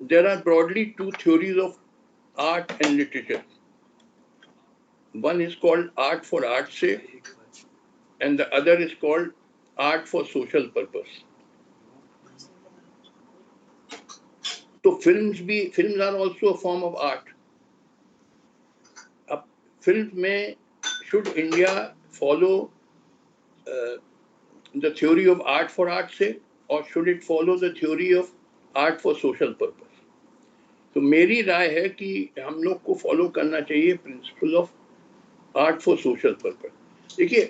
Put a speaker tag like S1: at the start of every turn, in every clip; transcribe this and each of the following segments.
S1: there are broadly two theories of art and literature. One is called art for art's sake, and the other is called art for social purpose. So films are also a form of art. अब film में should India follow the theory of art for art's sake, or should it follow the theory of art for social purpose? तो मेरी राय है कि हम लोग को follow करना चाहिए principle of art for social purpose. देखिए,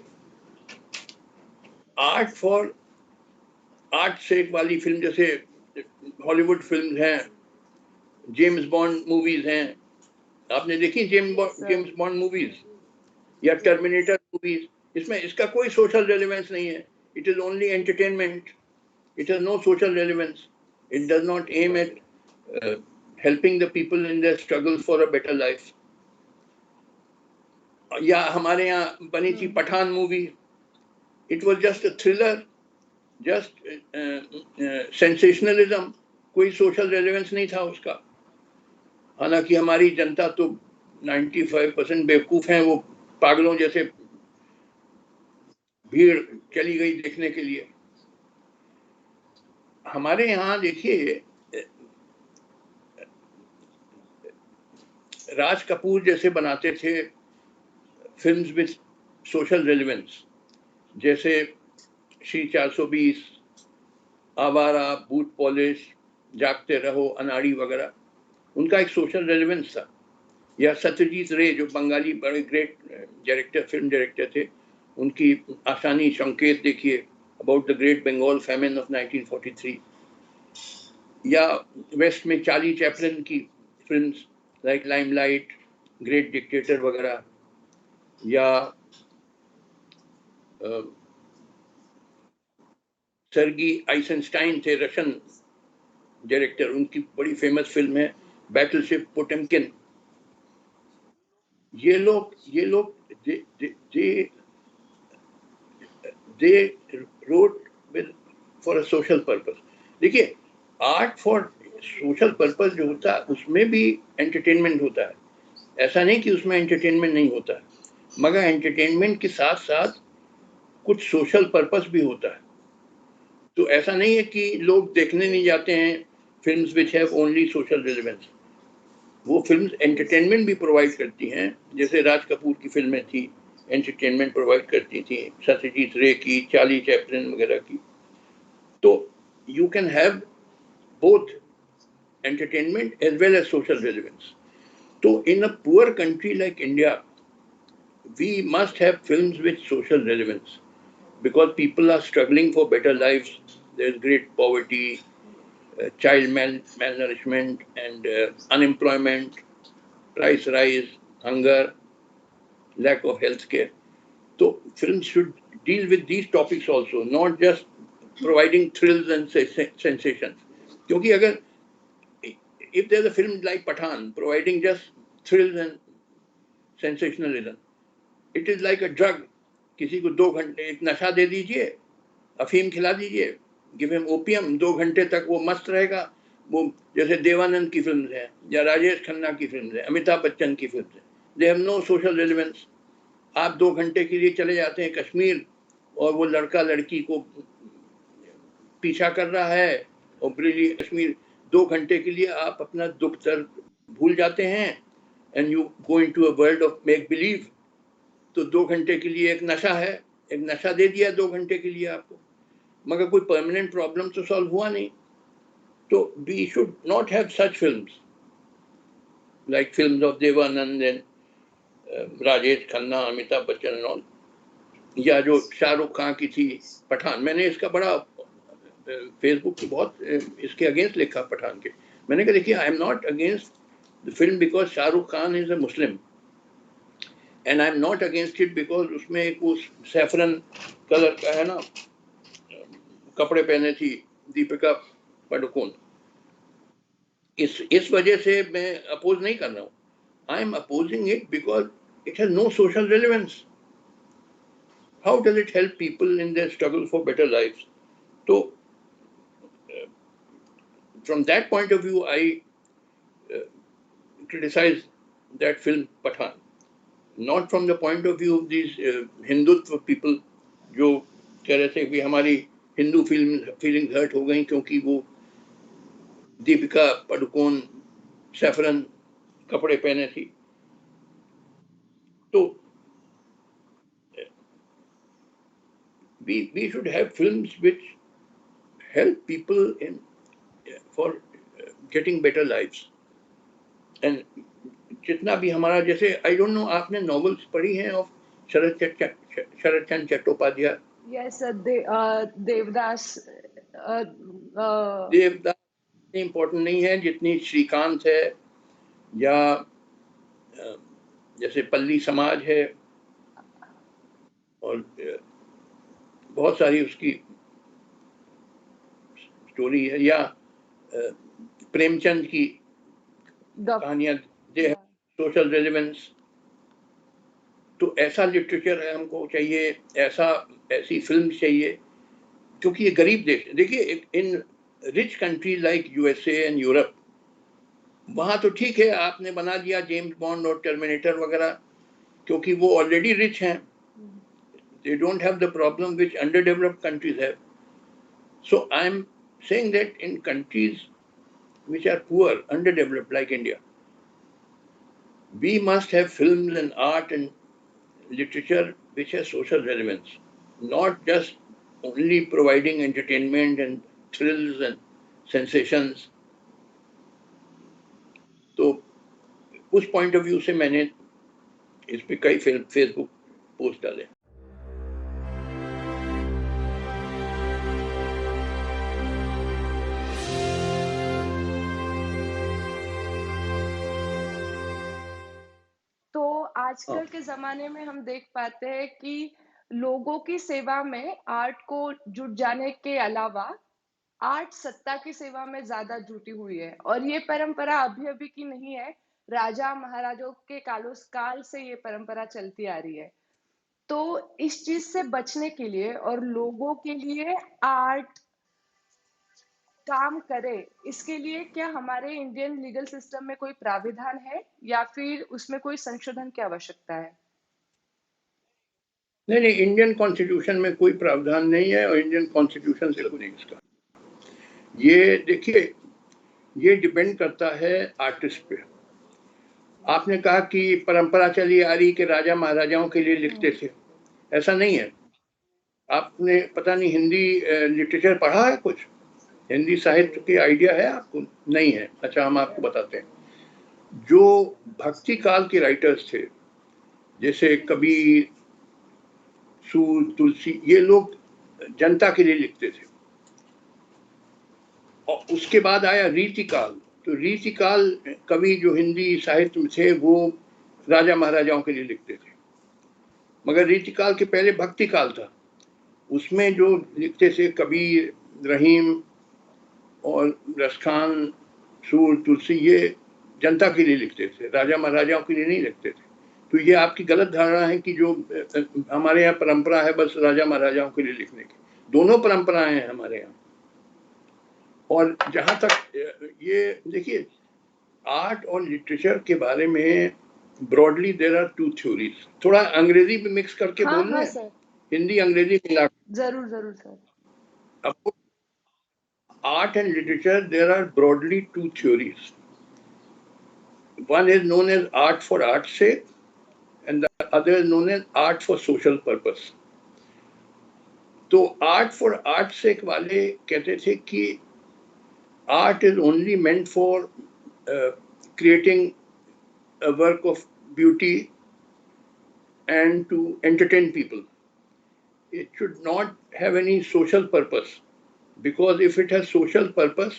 S1: आर्ट फॉर आर्ट सेक वाली फिल्म जैसे हॉलीवुड फिल्म हैं, जेम्स बॉन्ड मूवीज हैं, आपने देखी जेम्स बॉन्ड मूवीज या टर्मिनेटर मूवीज, इसमें इसका कोई सोशल रेलेवेंस नहीं है. It is only entertainment. It has no social relevance. It does not aim at helping the people in their struggles for a better life. या हमारे यहाँ बनी थी Pathaan movie. It was just a thriller, just sensationalism. कोई social relevance नहीं था उसका. हालांकि हमारी जनता तो 95% बेवकूफ हैं, वो पागलों जैसे भीड़ चली गई देखने के लिए. हमारे यहाँ देखिए, राज कपूर जैसे बनाते थे फिल्म्स विद सोशल रेलेवेंस, जैसे श्री 420, आवारा, बूट पॉलिश, जागते रहो, अनाड़ी वगैरह. उनका एक सोशल रेलेवेंस था. या सत्यजीत रे जो बंगाली बड़े ग्रेट डायरेक्टर, फिल्म डायरेक्टर थे, उनकी आसानी संकेत देखिए, about the great Bengal famine of 1943. या वेस्ट में चार्ली चैपलिन की films like Limelight, Great Dictator वगैरह. या सर्गी आइसेनस्टाइन थे, रशियन डायरेक्टर, उनकी बड़ी फेमस फिल्म है बैटलशिप पोटेमकिन. ये लोग they wrote with for a social purpose. देखिए, आर्ट फॉर सोशल पर्पस जो होता है उसमें भी एंटरटेनमेंट होता है. ऐसा नहीं कि उसमें एंटरटेनमेंट नहीं होता है, मगर एंटरटेनमेंट के साथ साथ कुछ सोशल पर्पस भी होता है. तो ऐसा नहीं है कि लोग देखने नहीं जाते हैं films which have only social relevance. वो फिल्म्स एंटरटेनमेंट भी प्रोवाइड करती हैं, जैसे राज कपूर की फिल्में थी, एंटरटेनमेंट प्रोवाइड करती थी, सत्यजीत रे की, चार्ली चैपलिन वगैरह की. तो you can have both entertainment as well as social relevance. तो in a poor country like India, we must have films with social relevance because people are struggling for better lives. There's great poverty, child malnourishment, and unemployment, price rise, hunger, lack of health care. So films should deal with these topics also, not just providing thrills and sensations. क्योंकि अगर if there's a film like Pathan providing just thrills and sensationalism, it is like a drug. किसी को 2 घंटे एक नशा दे दीजिए, अफीम खिला दीजिए, गिव हिम ओपियम, 2 घंटे तक वो मस्त रहेगा. वो जैसे देवानंद की फिल्म है या राजेश खन्ना की फिल्म है, अमिताभ बच्चन की फिल्म है, they have no social relevance. आप 2 घंटे के लिए चले जाते हैं कश्मीर और वो लड़का लड़की को पीछा कर रहा है और ब्रिली कश्मीर, 2 घंटे के लिए आप अपना दुख दर्द भूल जाते हैं and you go into a world of make believe. तो 2 घंटे के लिए एक नशा है, एक नशा दे दिया 2 घंटे के लिए आपको, मगर कोई परमानेंट प्रॉब्लम तो सॉल्व हुआ नहीं. तो we should not have such films like films of Dev Anand and Rajesh Khanna, Amitabh Bachchan and all. या जो शाहरुख खान की थी पठान, मैंने इसका बड़ा फेसबुक पे बहुत इसके अगेंस्ट लिखा पठान के. मैंने कहा देखिए, I am not against the film because Shahrukh Khan is a Muslim, and I am not against it because उसमें एक वो सैफरन कलर का है ना कपड़े पहने थी दीपिका पादुकोण. इस वजह से मैं अपोज नहीं कर रहा हूँ. I am opposing it because it has no social relevance. How does it help people in their struggle for better life? तो from that point of view, I criticize that film Pathan, not from the point of view of these Hindutva people जो कह रहे थे कि हमारी Hindu feeling hurt हो गई क्योंकि वो दीपिका पादुकोण सैफरन कपड़े पहने थी. तो we should have films which help people in for getting better lives. And जितना भी हमारा जैसे आई डोंट नो आपने नॉवेल्स पढ़ी हैं of Sharat Chandra Chattopadhyay?
S2: Yes, Devdas.
S1: Devdas important नहीं है जितनी श्रीकांत है या जैसे पल्ली समाज है और बहुत सारी उसकी स्टोरी है, या प्रेमचंद की कहानियां दे है सोशल रेलेवेंस. तो ऐसा लिटरेचर है हमको चाहिए, ऐसी फिल्म चाहिए, क्योंकि ये गरीब देश है. देखिए in rich country like USA and Europe, वहां तो ठीक है आपने बना दिया जेम्स बॉन्ड और टर्मिनेटर वगैरह, क्योंकि वो ऑलरेडी रिच हैं. They don't have the problem which underdeveloped countries have. So I'm saying that in countries which are poor, underdeveloped like India, we must have films and art and literature which has social relevance, not just only providing entertainment and thrills and sensations. तो उस point of view से मैंने इस पे कई Facebook post डाले.
S2: तो आजकल के जमाने में हम देख पाते हैं कि लोगों की सेवा में आर्ट को जुट जाने के अलावा आर्ट सत्ता की सेवा में ज्यादा जुटी हुई है, और ये परंपरा अभी अभी की नहीं है. राजा महाराजों के काल से ये परंपरा चलती आ रही है. तो इस चीज से बचने के लिए और लोगों के लिए आर्ट काम करे, इसके लिए क्या हमारे इंडियन लीगल सिस्टम में कोई प्राविधान है या फिर उसमें कोई संशोधन की आवश्यकता है?
S1: नहीं, इंडियन कॉन्स्टिट्यूशन में कोई प्रावधान नहीं है और इंडियन कॉन्स्टिट्यूशन से नहीं इसका. ये देखिए, ये डिपेंड करता है आर्टिस्ट पे. आपने कहा कि परंपरा चली आ रही कि राजा महाराजाओं के लिए लिखते थे. ऐसा नहीं है. आपने पता नहीं हिंदी लिटरेचर पढ़ा है, कुछ हिंदी साहित्य की आइडिया है आपको? नहीं है. अच्छा, हम आपको बताते हैं. जो भक्ति काल के राइटर्स थे, जैसे कबीर, सूर, तुलसी, ये लोग जनता के लिए लिखते थे. और उसके बाद आया रीतिकाल. तो रीतिकाल कवि जो हिंदी साहित्य में थे वो राजा महाराजाओं के लिए लिखते थे. मगर रीतिकाल के पहले भक्ति काल था. उसमें जो लिखते थे कबीर, रहीम और रसखान, सूर, तुलसी, ये जनता के लिए लिखते थे, राजा महाराजाओं के लिए नहीं लिखते थे. तो ये आपकी गलत धारणा है कि जो हमारे यहाँ परंपरा है बस राजा महाराजाओं के लिए लिखने की. दोनों परंपराएं हैं हमारे यहाँ. और जहां तक ये देखिए, आर्ट और लिटरेचर के बारे में broadly there are two theories. थोड़ा अंग्रेजी भी मिक्स करके बोल रहे हैं, हिंदी अंग्रेजी मिला.
S2: जरूर जरूर सर.
S1: अब art and literature, there are broadly two theories. One is known as art for art's sake, and the other is known as art for social purpose. तो art for art's sake वाले कहते थे कि art is only meant for creating a work of beauty and to entertain people. It should not have any social purpose, because if it has social purpose,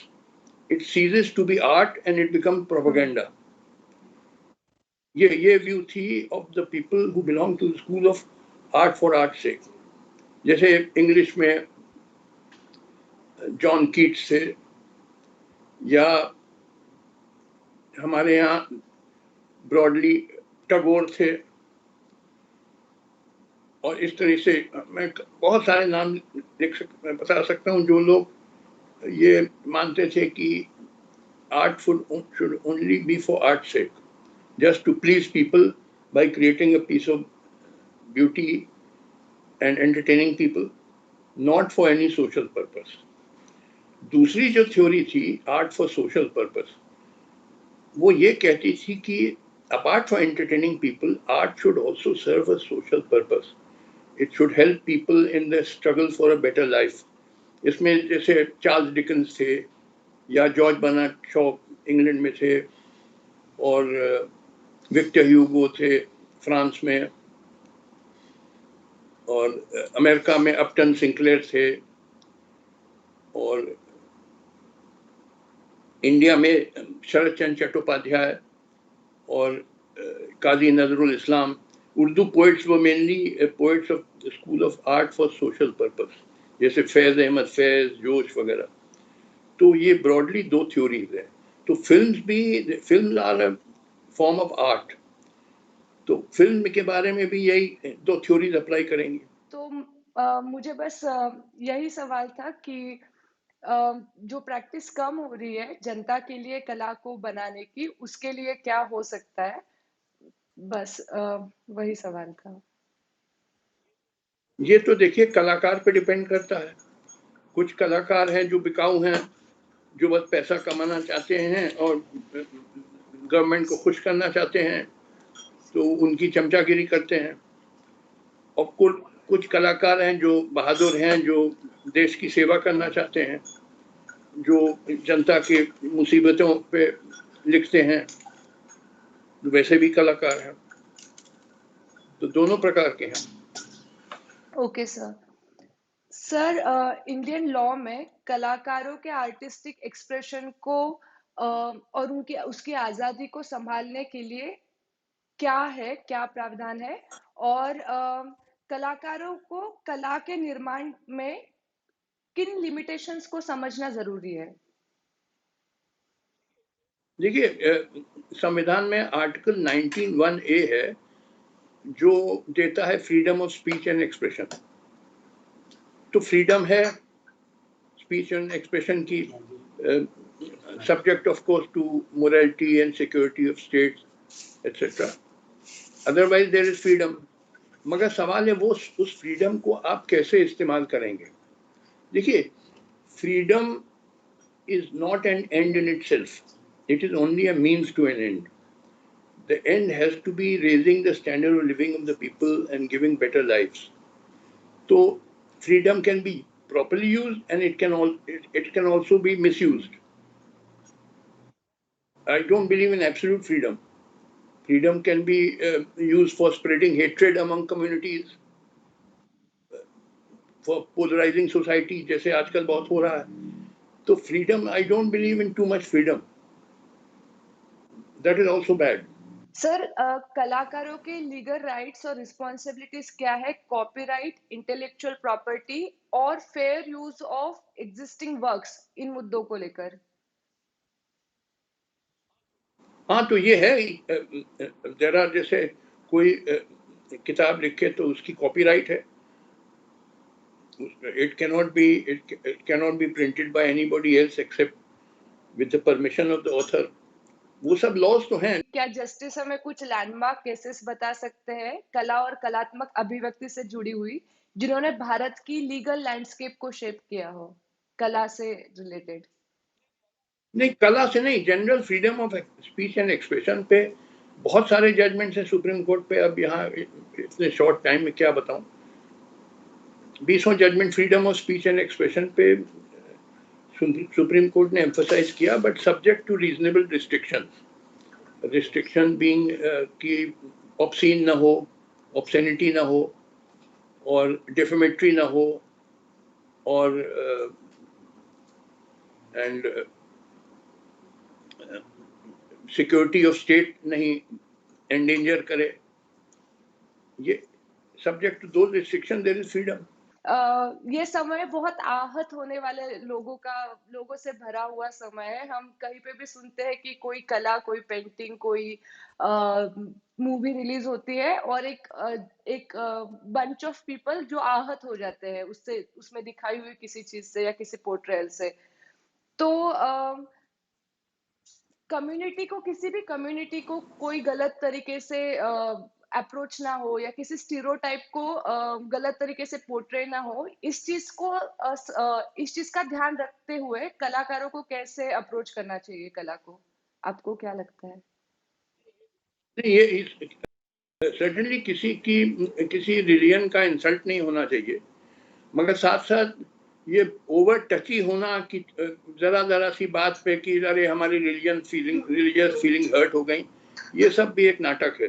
S1: it ceases to be art and it becomes propaganda. ये view थी of the people who belong to the school of art for art से. जैसे English में John Keats थे, या हमारे यहाँ broadly Tagore थे, और इस तरह से मैं बहुत सारे नाम बता सकता हूँ जो लोग ये मानते थे कि art should only be for art's sake, just to please people by creating a piece of beauty and entertaining people, not for any social purpose. दूसरी जो थ्योरी थी आर्ट फॉर सोशल पर्पस, वो ये कहती थी कि apart from entertaining people, art should also serve a social purpose. It should help people in their struggle for a better life. इसमें जैसे चार्ल्स डिकन्स थे या जॉर्ज बर्नार्ड शॉ इंग्लैंड में थे, और विक्टर ह्यूगो थे फ्रांस में, और अमेरिका में अपटन सिंक्लेयर थे, और इंडिया में शरद चंद्र चट्टोपाध्याय और काजी नजरुल इस्लाम. उर्दू पोइट्स वो mainly poets of school of art for social purpose, जैसे फैज अहमद फैज, जोश वगैरह. तो ये ब्रॉडली दो थ्योरीज है. तो film are a form of art. तो फिल्म के बारे में भी यही दो थ्योरीज अप्लाई करेंगे.
S2: तो मुझे बस यही सवाल था कि जो प्रैक्टिस कम हो रही है जनता के लिए कला को बनाने की, उसके लिए क्या हो सकता है? बस वही सवाल था।
S1: ये तो देखिए कलाकार पे डिपेंड करता है. कुछ कलाकार हैं जो बिकाऊ हैं, जो बस पैसा कमाना चाहते हैं और गवर्नमेंट को खुश करना चाहते हैं, तो उनकी चमचागिरी करते हैं. और कुछ कलाकार हैं जो बहादुर हैं, जो देश की सेवा करना चाहते हैं, जो जनता की मुसीबतों पे लिखते हैं, वैसे भी कलाकार हैं. तो दोनों प्रकार के हैं.
S2: Okay sir. Sir, Indian law में कलाकारों के आर्टिस्टिक एक्सप्रेशन को और उनकी उसकी आज़ादी को संभालने के लिए क्या है, क्या प्रावधान है? और कलाकारों को कला के निर्माण में किन लिमिटेशंस को समझना ज़रूरी है?
S1: देखिए संविधान में आर्टिकल 19(1)(a) है, जो देता है freedom of speech and expression. तो फ्रीडम है स्पीच एंड एक्सप्रेशन की, subject of course to morality and security of states etc. Otherwise there is freedom. मगर सवाल है वो उस फ्रीडम को आप कैसे इस्तेमाल करेंगे. देखिए freedom is not an end in itself. It is only a means to an end. The end has to be raising the standard of living of the people and giving better lives. So freedom can be properly used and it can also be misused. I don't believe in absolute freedom. Freedom can be used for spreading hatred among communities, for polarizing society, जैसे आजकल बहुत हो रहा है. तो freedom, I don't believe in too much freedom. That is also bad.
S2: सर, कलाकारों के लीगल राइट्स और रिस्पॉन्सिबिलिटीज क्या है? कॉपीराइट, इंटेलेक्चुअल प्रॉपर्टी और fair use of existing works, इन मुद्दों को लेकर.
S1: हाँ तो ये है जरा, जैसे कोई किताब लिखे तो उसकी कॉपीराइट है. It cannot be printed by anybody else except with the permission of the author. वो सब लॉज तो हैं.
S2: क्या जस्टिस हमें कुछ लैंडमार्क केसेस बता सकते हैं कला और कलात्मक अभिव्यक्ति से जुड़ी हुई, जिन्होंने भारत की लीगल लैंडस्केप को शेप किया हो, कला से रिलेटेड?
S1: नहीं, कला से नहीं, general freedom of speech and expression पे बहुत सारे जजमेंट्स हैं सुप्रीम कोर्ट पे. अब यहाँ इतने शॉर्ट टाइम में क्या बताऊं. 20वां judgment freedom of speech and expression पे सुप्रीम कोर्ट ने एम्फसाइज किया, but subject to reasonable restriction being कि ऑब्सीन ना हो, ऑब्सेनिटी ना हो, और डेफेमेटरी ना हो, और एंड सिक्योरिटी ऑफ स्टेट नहीं एंडेंजर करे. ये सब्जेक्ट टू दो रिस्ट्रिक्शन देयर इज फ्रीडम.
S2: ये समय बहुत आहत होने वाले लोगों से भरा हुआ समय है. हम कहीं पे भी सुनते हैं कि कोई कला, कोई पेंटिंग, कोई मूवी रिलीज होती है और एक बंच ऑफ पीपल जो आहत हो जाते हैं उससे, उसमें दिखाई हुई किसी चीज से या किसी पोर्ट्रेयल से. तो कम्युनिटी को, किसी भी कम्युनिटी को कोई गलत तरीके से अप्रोच ना हो या किसी स्टीरियोटाइप को गलत तरीके से पोर्ट्रे ना हो, इस चीज का ध्यान रखते हुए कलाकारों को कैसे अप्रोच करना चाहिए कला को? आपको क्या लगता है?
S1: नहीं, ये सर्टेनली किसी रिलीजन का इंसल्ट नहीं होना चाहिए, मगर साथ साथ ये ओवर टची होना कि जरा सी बात पे कि अरे हमारी रिलीजियस फीलिंग हर्ट हो गई, ये सब भी एक नाटक है।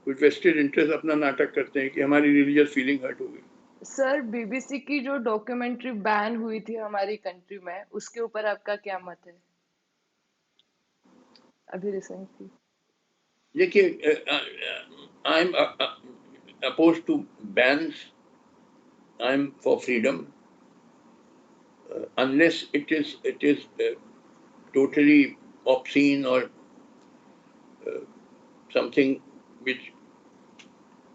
S1: कुछ वेस्टेड इंटरेस्ट अपना नाटक करते हैं कि हमारी रिलीजियस फीलिंग हर्ट हो गई।
S2: सर, बीबीसी की जो डॉक्यूमेंट्री बैन हुई थी हमारी कंट्री में, उसके ऊपर आपका क्या मत है? अभी रिसेंटली।
S1: देखिए, I am oppose to bans, I am for freedom, unless it is totally obscene or something which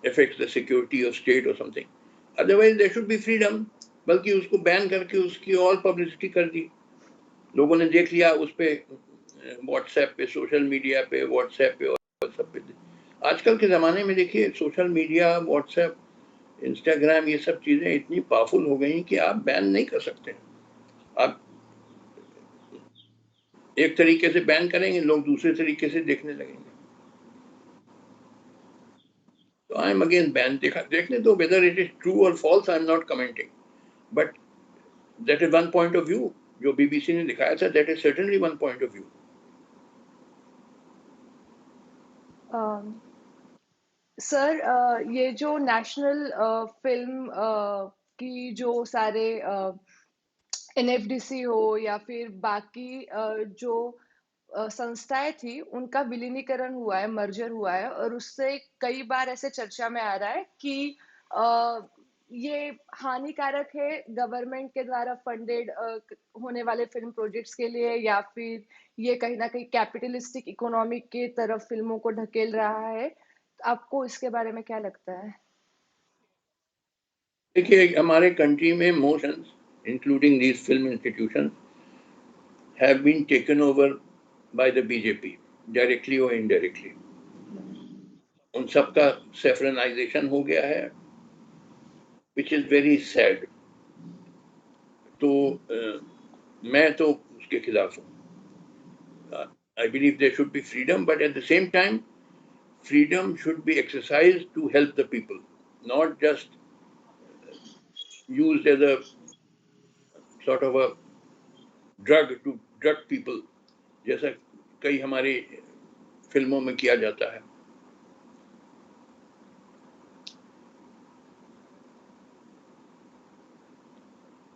S1: affects the security of state or something. Otherwise there should be freedom. बल्कि उसको बैन करके उसकी और publicity कर दी, लोगों ने देख लिया उस पे, व्हाट्सएप पे, सोशल मीडिया पे, व्हाट्सएप पे और सब पे। आजकल के ज़माने में देखिए सोशल मीडिया, व्हाट्सएप, इंस्टाग्राम, ये सब चीज़ें इतनी पावरफुल हो गई कि आप बैन नहीं कर सकते। आप एक तरीके से बैन करेंगे, लोग दूसरे तरीके से देखने लगेंगे। तो आई एम अगेंस्ट बैन। देखने दो, वेदर इट इज ट्रू और false, I am not commenting, but that is one point of view जो बीबीसी ने दिखाया था, that is certainly one point of view.
S2: Sir, ये जो नेशनल फिल्म की जो सारे एनएफडीसी हो या फिर बाकी जो संस्थाएं थी, उनका विलीनीकरण हुआ है, मर्जर हुआ है, और उससे कई बार ऐसे चर्चा में आ रहा है कि अ, ये हानिकारक है गवर्नमेंट के द्वारा फंडेड होने वाले फिल्म प्रोजेक्ट्स के लिए, या फिर ये कहीं ना कहीं कैपिटलिस्टिक इकोनॉमी के तरफ फिल्मों को ढकेल रहा है। आपको इसके बारे में क्या लगता है?
S1: देखिए, हमारे कंट्री में most including these film institution have been taken over by the BJP, directly और इनडायरेक्टली। उन सबका सेफरनाइजेशन हो गया है, विच इज वेरी सैड। तो मैं तो उसके खिलाफ हूँ। I believe there should be freedom, but at the same time, freedom should be exercised to help the people, not just used as a sort of a drug to drug people, जैसा कई हमारी फिल्मों में किया जाता है।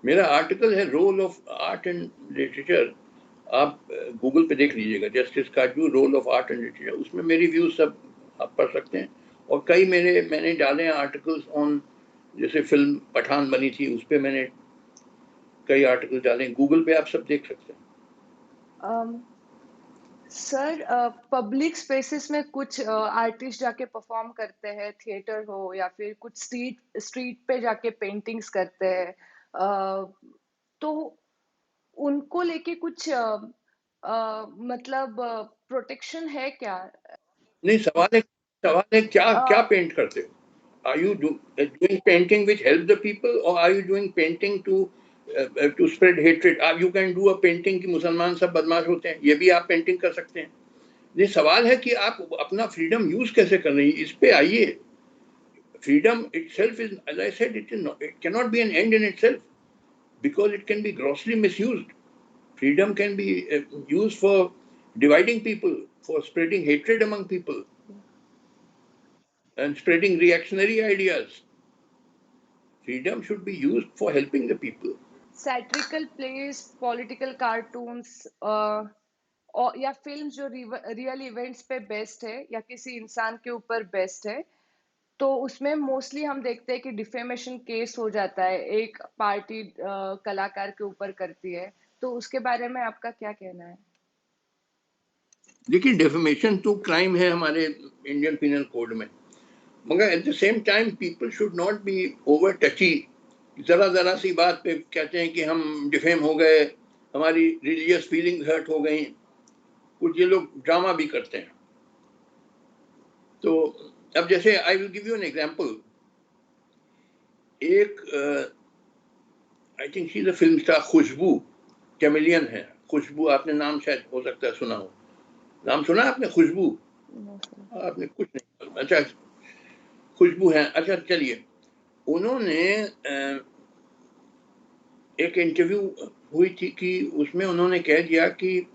S1: मेरा article है role of art and literature, आप गूगल पे देख लीजिएगा, justice Katju role of art and literature, उसमें मेरी व्यूज सब आप पढ़ सकते हैं। और कई मैंने डाले हैं आर्टिकल्स ऑन, जैसे फिल्म पठान बनी थी उस पर मैंने कई आर्टिकल डाले हैं, गूगल पे आप सब देख सकते हैं।
S2: सर, पब्लिक स्पेसेस में कुछ आर्टिस्ट जाके परफॉर्म करते हैं, थिएटर हो या फिर कुछ स्ट्रीट स्ट्रीट पे जाके पेंटिंग्स करते हैं, तो उनको लेके कुछ मतलब प्रोटेक्शन है क्या?
S1: नहीं, सवाल है क्या
S2: अ,
S1: क्या पेंट करते हो? Are you doing painting which help the people, और are you doing painting to spread hatred? You can do a painting कि मुसलमान सब बदमाश होते हैं, ये भी आप पेंटिंग कर सकते हैं। ये सवाल है कि आप अपना फ्रीडम यूज कैसे कर रही है, इस पे आइए। Freedom itself is, as I said, it cannot be an end in itself, because it can be grossly misused. Freedom can be used for dividing people, for spreading hatred among people, and spreading reactionary ideas. Freedom should be used for helping the people.
S2: Satirical place, political cartoons, और या film जो real events पे based है या किसी इंसान के ऊपर बेस्ड है, तो उसमें मोस्टली हम देखते हैं कि डिफेमेशन केस हो जाता है, एक पार्टी कलाकार के ऊपर करती है। तो उसके बारे में आपका क्या कहना है?
S1: देखिए, डेफेमेशन तो क्राइम है हमारे इंडियन पिनल कोड में, मगर at the same time people should not be over टची। जरा सी बात पे कहते हैं कि हम डिफेम हो गए, हमारी रिलीजियस फीलिंग हर्ट हो गई। कुछ ये लोग ड्रामा भी करते हैं। तो अब जैसे I will give you an example. एक I think she is a film star, Khushboo, chameleon है। खुशबू, आपने नाम शायद हो सकता है सुना हो। नाम सुना आपने खुशबू?
S2: No sir.
S1: आपने कुछ नहीं, अच्छा खुशबू है। अच्छा चलिए, उन्होंने एक इंटरव्यू हुई थी कि उसमें उन्होंने कह दिया कि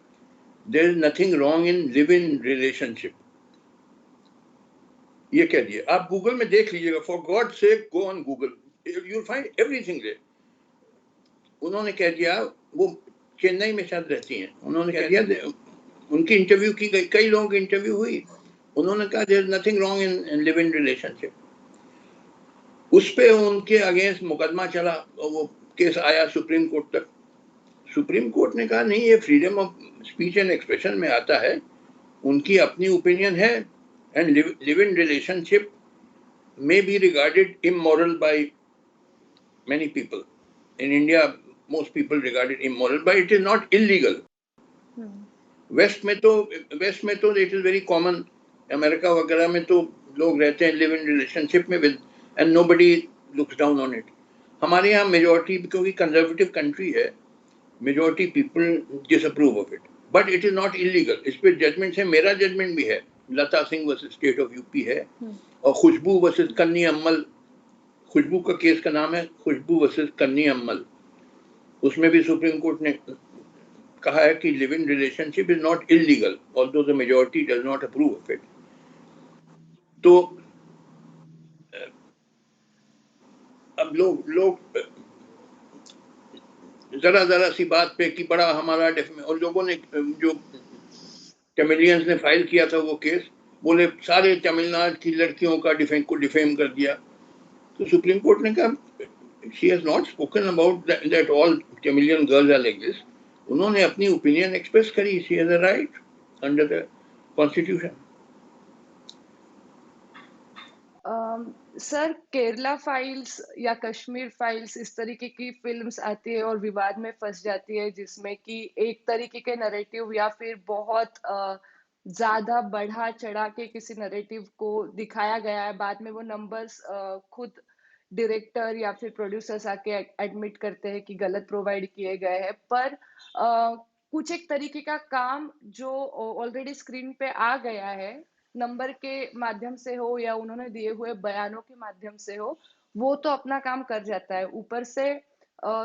S1: there is nothing wrong in live in relationship. ये कह दिया, आप गूगल में देख लीजिएगा, for God sake go on Google, you will find everything there. उन्होंने कह दिया, वो चेन्नई में शायद रहती हैं, उन्होंने कह दिया, उनकी इंटरव्यू की गई, कई लोगों की इंटरव्यू हुई, उन्होंने कहा there is nothing wrong in live in relationship. उस पे उनके अगेंस्ट मुकदमा चला और वो केस आया सुप्रीम कोर्ट तक। सुप्रीम कोर्ट ने कहा नहीं, ये freedom of speech and expression में आता है, उनकी अपनी ओपिनियन है, and live in relationship may be regarded immoral by many people. In India, most people regard it immoral, but it is not illegal. West में तो it is very common. America वगैरह में तो लोग रहते हैं लिव इन रिलेशनशिप में with, and nobody looks down on it. हमारे यहाँ मेजोरिटी, क्योंकि कंजर्वेटिव कंट्री है, majority people disapprove of it, but it is not illegal. इस पे जजमेंट है, मेरा जजमेंट भी है, Lata Singh versus state of UP है, और खुशबू वर्सेस कन्नी अम्मल, खुशबू का केस का नाम है खुशबू वर्सेस कन्नी अम्मल। उसमें भी सुप्रीम कोर्ट ने कहा है कि live in relationship is not illegal, although the majority does not approve of it. तो अब लोग जरा जरा सी बात पे कि बड़ा हमारा और लोगों ने, जो कैमिलियंस ने फाइल किया था वो केस, बोले सारे तमिलनाडु की लड़कियों का डिफेम कर दिया। तो सुप्रीम कोर्ट ने कहा she has not spoken about that all Tamilian girls are like this. उन्होंने अपनी ओपिनियन एक्सप्रेस करी, she has a right under the constitution.
S2: Sir, Kerala files या कश्मीर फाइल्स इस तरीके की फिल्म्स आती है और विवाद में फंस जाती है, जिसमें कि एक तरीके के नैरेटिव या फिर बहुत ज्यादा बढ़ा चढ़ा के किसी नैरेटिव को दिखाया गया है। बाद में वो नंबर्स खुद डायरेक्टर या फिर प्रोड्यूसर्स आके एडमिट करते हैं कि गलत प्रोवाइड किए गए हैं। पर कुछ एक तरीके का काम जो ऑलरेडी स्क्रीन पे आ गया है, नंबर के माध्यम से हो या उन्होंने दिए हुए बयानों के माध्यम से हो, वो तो अपना काम कर जाता है। ऊपर से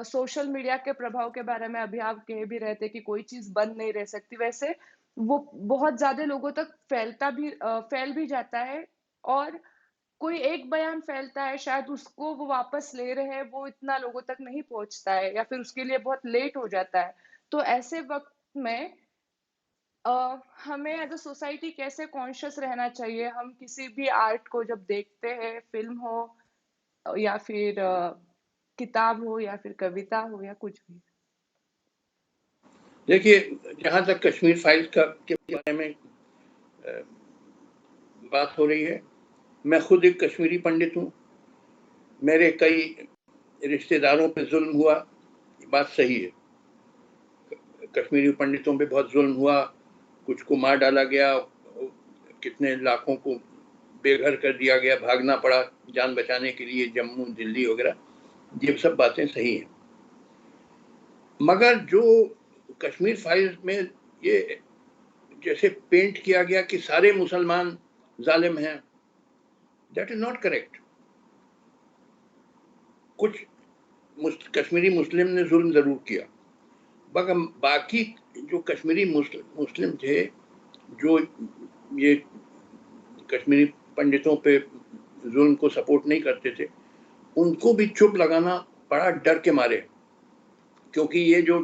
S2: सोशल मीडिया के प्रभाव के बारे में अभी आप कह भी रहे थे कि कोई चीज बंद नहीं रह सकती, वैसे वो बहुत ज्यादा लोगों तक फैल भी जाता है। और कोई एक बयान फैलता है, शायद उसको वो वापस ले रहे हैं, वो इतना लोगों तक नहीं पहुंचता है या फिर उसके लिए बहुत लेट हो जाता है। तो ऐसे वक्त में हमें एज अ सोसाइटी कैसे कॉन्शियस रहना चाहिए? हम किसी भी आर्ट को जब देखते हैं, फिल्म हो या फिर किताब हो या फिर कविता हो या कुछ भी।
S1: देखिए, जहां तक कश्मीर फाइल्स के बारे में बात हो रही है, मैं खुद एक कश्मीरी पंडित हूँ, मेरे कई रिश्तेदारों पे जुल्म हुआ, बात सही है, कश्मीरी पंडितों पे बहुत जुल्म हुआ, कुछ को मार डाला गया, कितने लाखों को बेघर कर दिया गया, भागना पड़ा जान बचाने के लिए जम्मू दिल्ली वगैरह, ये सब बातें सही हैं। मगर जो कश्मीर फाइल्स में ये जैसे पेंट किया गया कि सारे मुसलमान जालिम हैं, दैट इज नॉट करेक्ट। कुछ कश्मीरी मुस्लिम ने जुल्म जरूर किया, मगर बाकी जो कश्मीरी मुस्लिम थे, जो ये कश्मीरी पंडितों पे जुल्म को सपोर्ट नहीं करते थे, उनको भी चुप लगाना पड़ा डर के मारे, क्योंकि ये जो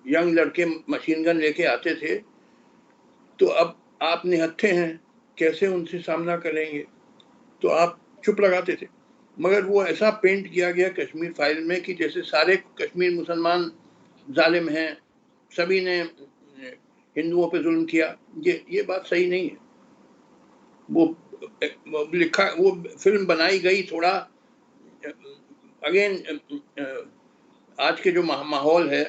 S1: यंग लड़के मशीन गन लेके आते थे, तो अब आप निहत्थे हैं, कैसे उनसे सामना करेंगे, तो आप चुप लगाते थे। मगर वो ऐसा पेंट किया गया कश्मीर फाइल में कि जैसे सारे कश्मीर मुसलमान जालिम हैं, सभी ने हिंदुओं पे जुल्म किया, ये बात सही नहीं है। वो लिखा, वो फिल्म बनाई गई थोड़ा, अगेन आज के जो माहौल है,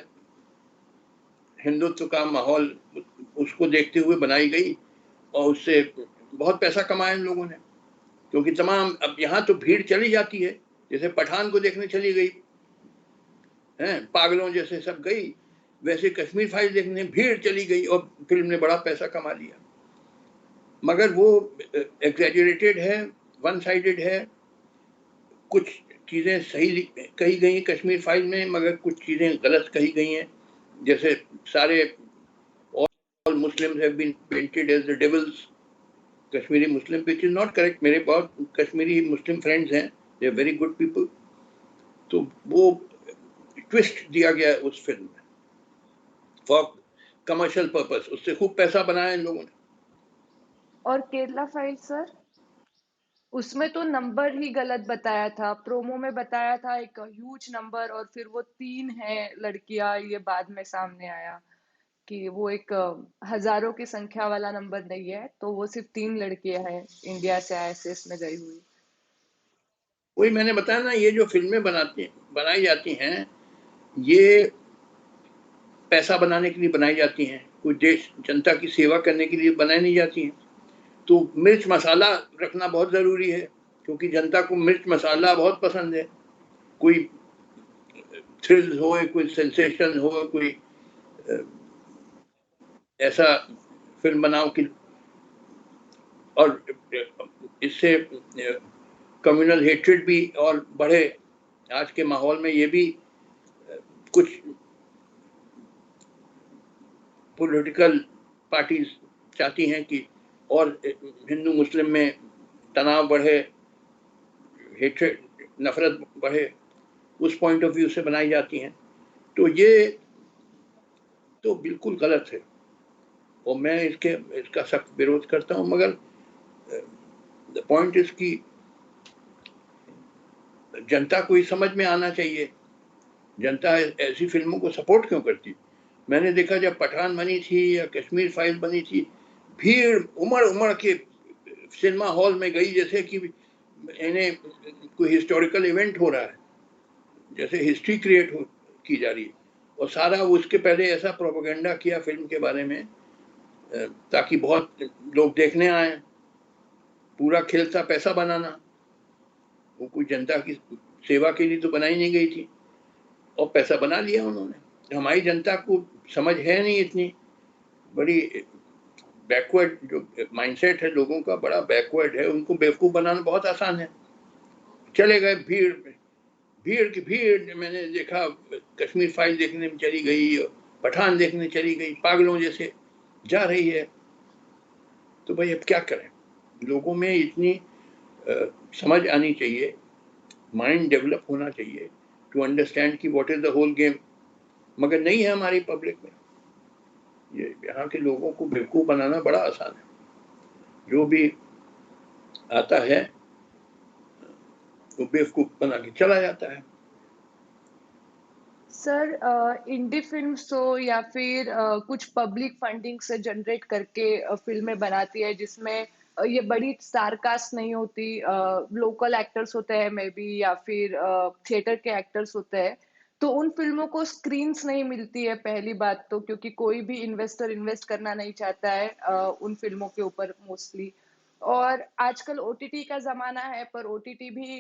S1: हिंदुत्व का माहौल, उसको देखते हुए बनाई गई और उससे बहुत पैसा कमाया इन लोगों ने, क्योंकि तमाम अब यहाँ तो भीड़ चली जाती है, जैसे पठान को देखने चली गई है, पागलों जैसे सब गई, वैसे कश्मीर फाइल देखने भीड़ चली गई और फिल्म ने बड़ा पैसा कमा लिया। मगर वो एग्जैजरेटेड है, वन साइडेड है, कुछ चीजें सही कही गई कश्मीर फाइल में, मगर कुछ चीजें गलत कही गई हैं, जैसे सारे all Muslims have been painted as the devils, Kashmiri Muslim, which is not correct. मेरे बहुत कश्मीरी मुस्लिम फ्रेंड्स हैं, they are very good people. तो वो ट्विस्ट दिया गया उस फिल्म में फॉर कमर्शियल पर्पस, उससे खूब पैसा बनाया इन लोगों ने।
S2: और केरला फाइल सर, उसमें तो नंबर ही गलत बताया था, प्रोमो में बताया था एक ह्यूज नंबर, और फिर वो 3 है लड़कियां, ये बाद में सामने आया कि वो एक हजारों की संख्या वाला नंबर नहीं है, तो वो सिर्फ 3 लड़कियां हैं इंडिया से आईएसएस में गई हुई।
S1: वही मैंने बताया ना, ये जो फिल्में बनाई जाती हैं, ये पैसा बनाने के लिए बनाई जाती हैं, कोई देश जनता की सेवा करने के लिए बनाई नहीं जाती हैं। तो मिर्च मसाला रखना बहुत जरूरी है, क्योंकि जनता को मिर्च मसाला बहुत पसंद है। कोई थ्रिल हो, कोई सेंसेशन हो, कोई ऐसा फिल्म बनाओ कि, और इससे कम्युनल हेट्रेड भी और बढ़े। आज के माहौल में ये भी कुछ पॉलिटिकल पार्टीज चाहती हैं कि और हिंदू मुस्लिम में तनाव बढ़े, हेट्रेड, नफरत बढ़े, उस पॉइंट ऑफ व्यू से बनाई जाती हैं। तो ये तो बिल्कुल गलत है और मैं इसका सख्त विरोध करता हूं। मगर द पॉइंट इज कि जनता को ही समझ में आना चाहिए, जनता ऐसी फिल्मों को सपोर्ट क्यों करती। मैंने देखा जब पठान बनी थी या कश्मीर फाइल बनी थी, भीड़ उमड़ उमड़ के सिनेमा हॉल में गई, जैसे कि इन्हें कोई हिस्टोरिकल इवेंट हो रहा है, जैसे हिस्ट्री क्रिएट की जा रही है। और सारा उसके पहले ऐसा प्रोपेगेंडा किया फिल्म के बारे में ताकि बहुत लोग देखने आए, पूरा खेल था पैसा बनाना, वो कोई जनता की सेवा के लिए तो बनाई नहीं गई थी, और पैसा बना लिया उन्होंने। हमारी जनता को समझ है नहीं, इतनी बड़ी बैकवर्ड जो माइंडसेट है लोगों का, बड़ा बैकवर्ड है, उनको बेवकूफ बनाना बहुत आसान है। चले गए भीड़ में, भीड़ की भीड़, मैंने देखा कश्मीर फाइल देखने में चली गई, पठान देखने चली गई, पागलों जैसे जा रही है। तो भाई अब क्या करें, लोगों में इतनी समझ आनी चाहिए, माइंड डेवलप होना चाहिए टू अंडरस्टैंड कि what is the whole game, मगर नहीं है हमारी पब्लिक में। ये यहाँ के लोगों को बेवकूफ बनाना बड़ा आसान है, जो भी आता है वो बेवकूफ बना के चला जाता है।
S2: सर इंडी फिल्म्स हो या फिर कुछ पब्लिक फंडिंग से जनरेट करके फिल्में बनाती है, जिसमें ये बड़ी स्टार कास्ट नहीं होती, लोकल एक्टर्स होते हैं मे बी, या फिर थिएटर के एक्टर्स होते हैं, तो उन फिल्मों को स्क्रीन्स नहीं मिलती है पहली बात तो, क्योंकि कोई भी इन्वेस्टर इन्वेस्ट करना नहीं चाहता है उन फिल्मों के ऊपर मोस्टली। और आजकल ओटीटी का जमाना है, पर ओटीटी भी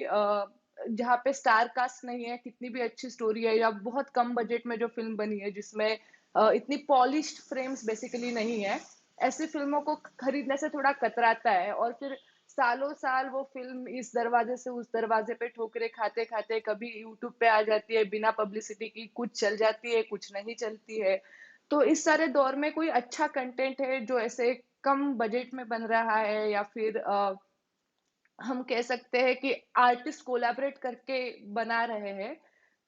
S2: जहाँ पे स्टार कास्ट नहीं है, कितनी भी अच्छी स्टोरी है या बहुत कम बजट में जो फिल्म बनी है जिसमें इतनी पॉलिश्ड फ्रेम्स बेसिकली नहीं है, ऐसी फिल्मों को खरीदने से थोड़ा कतराता है। और फिर सालों साल वो फिल्म इस दरवाजे से उस दरवाजे पे ठोकरे खाते खाते कभी यूट्यूब पे आ जाती है बिना पब्लिसिटी की, कुछ चल जाती है कुछ नहीं चलती है। तो इस सारे दौर में कोई अच्छा कंटेंट है जो ऐसे कम बजट में बन रहा है, या फिर हम कह सकते हैं कि आर्टिस्ट कोलैबोरेट करके बना रहे हैं,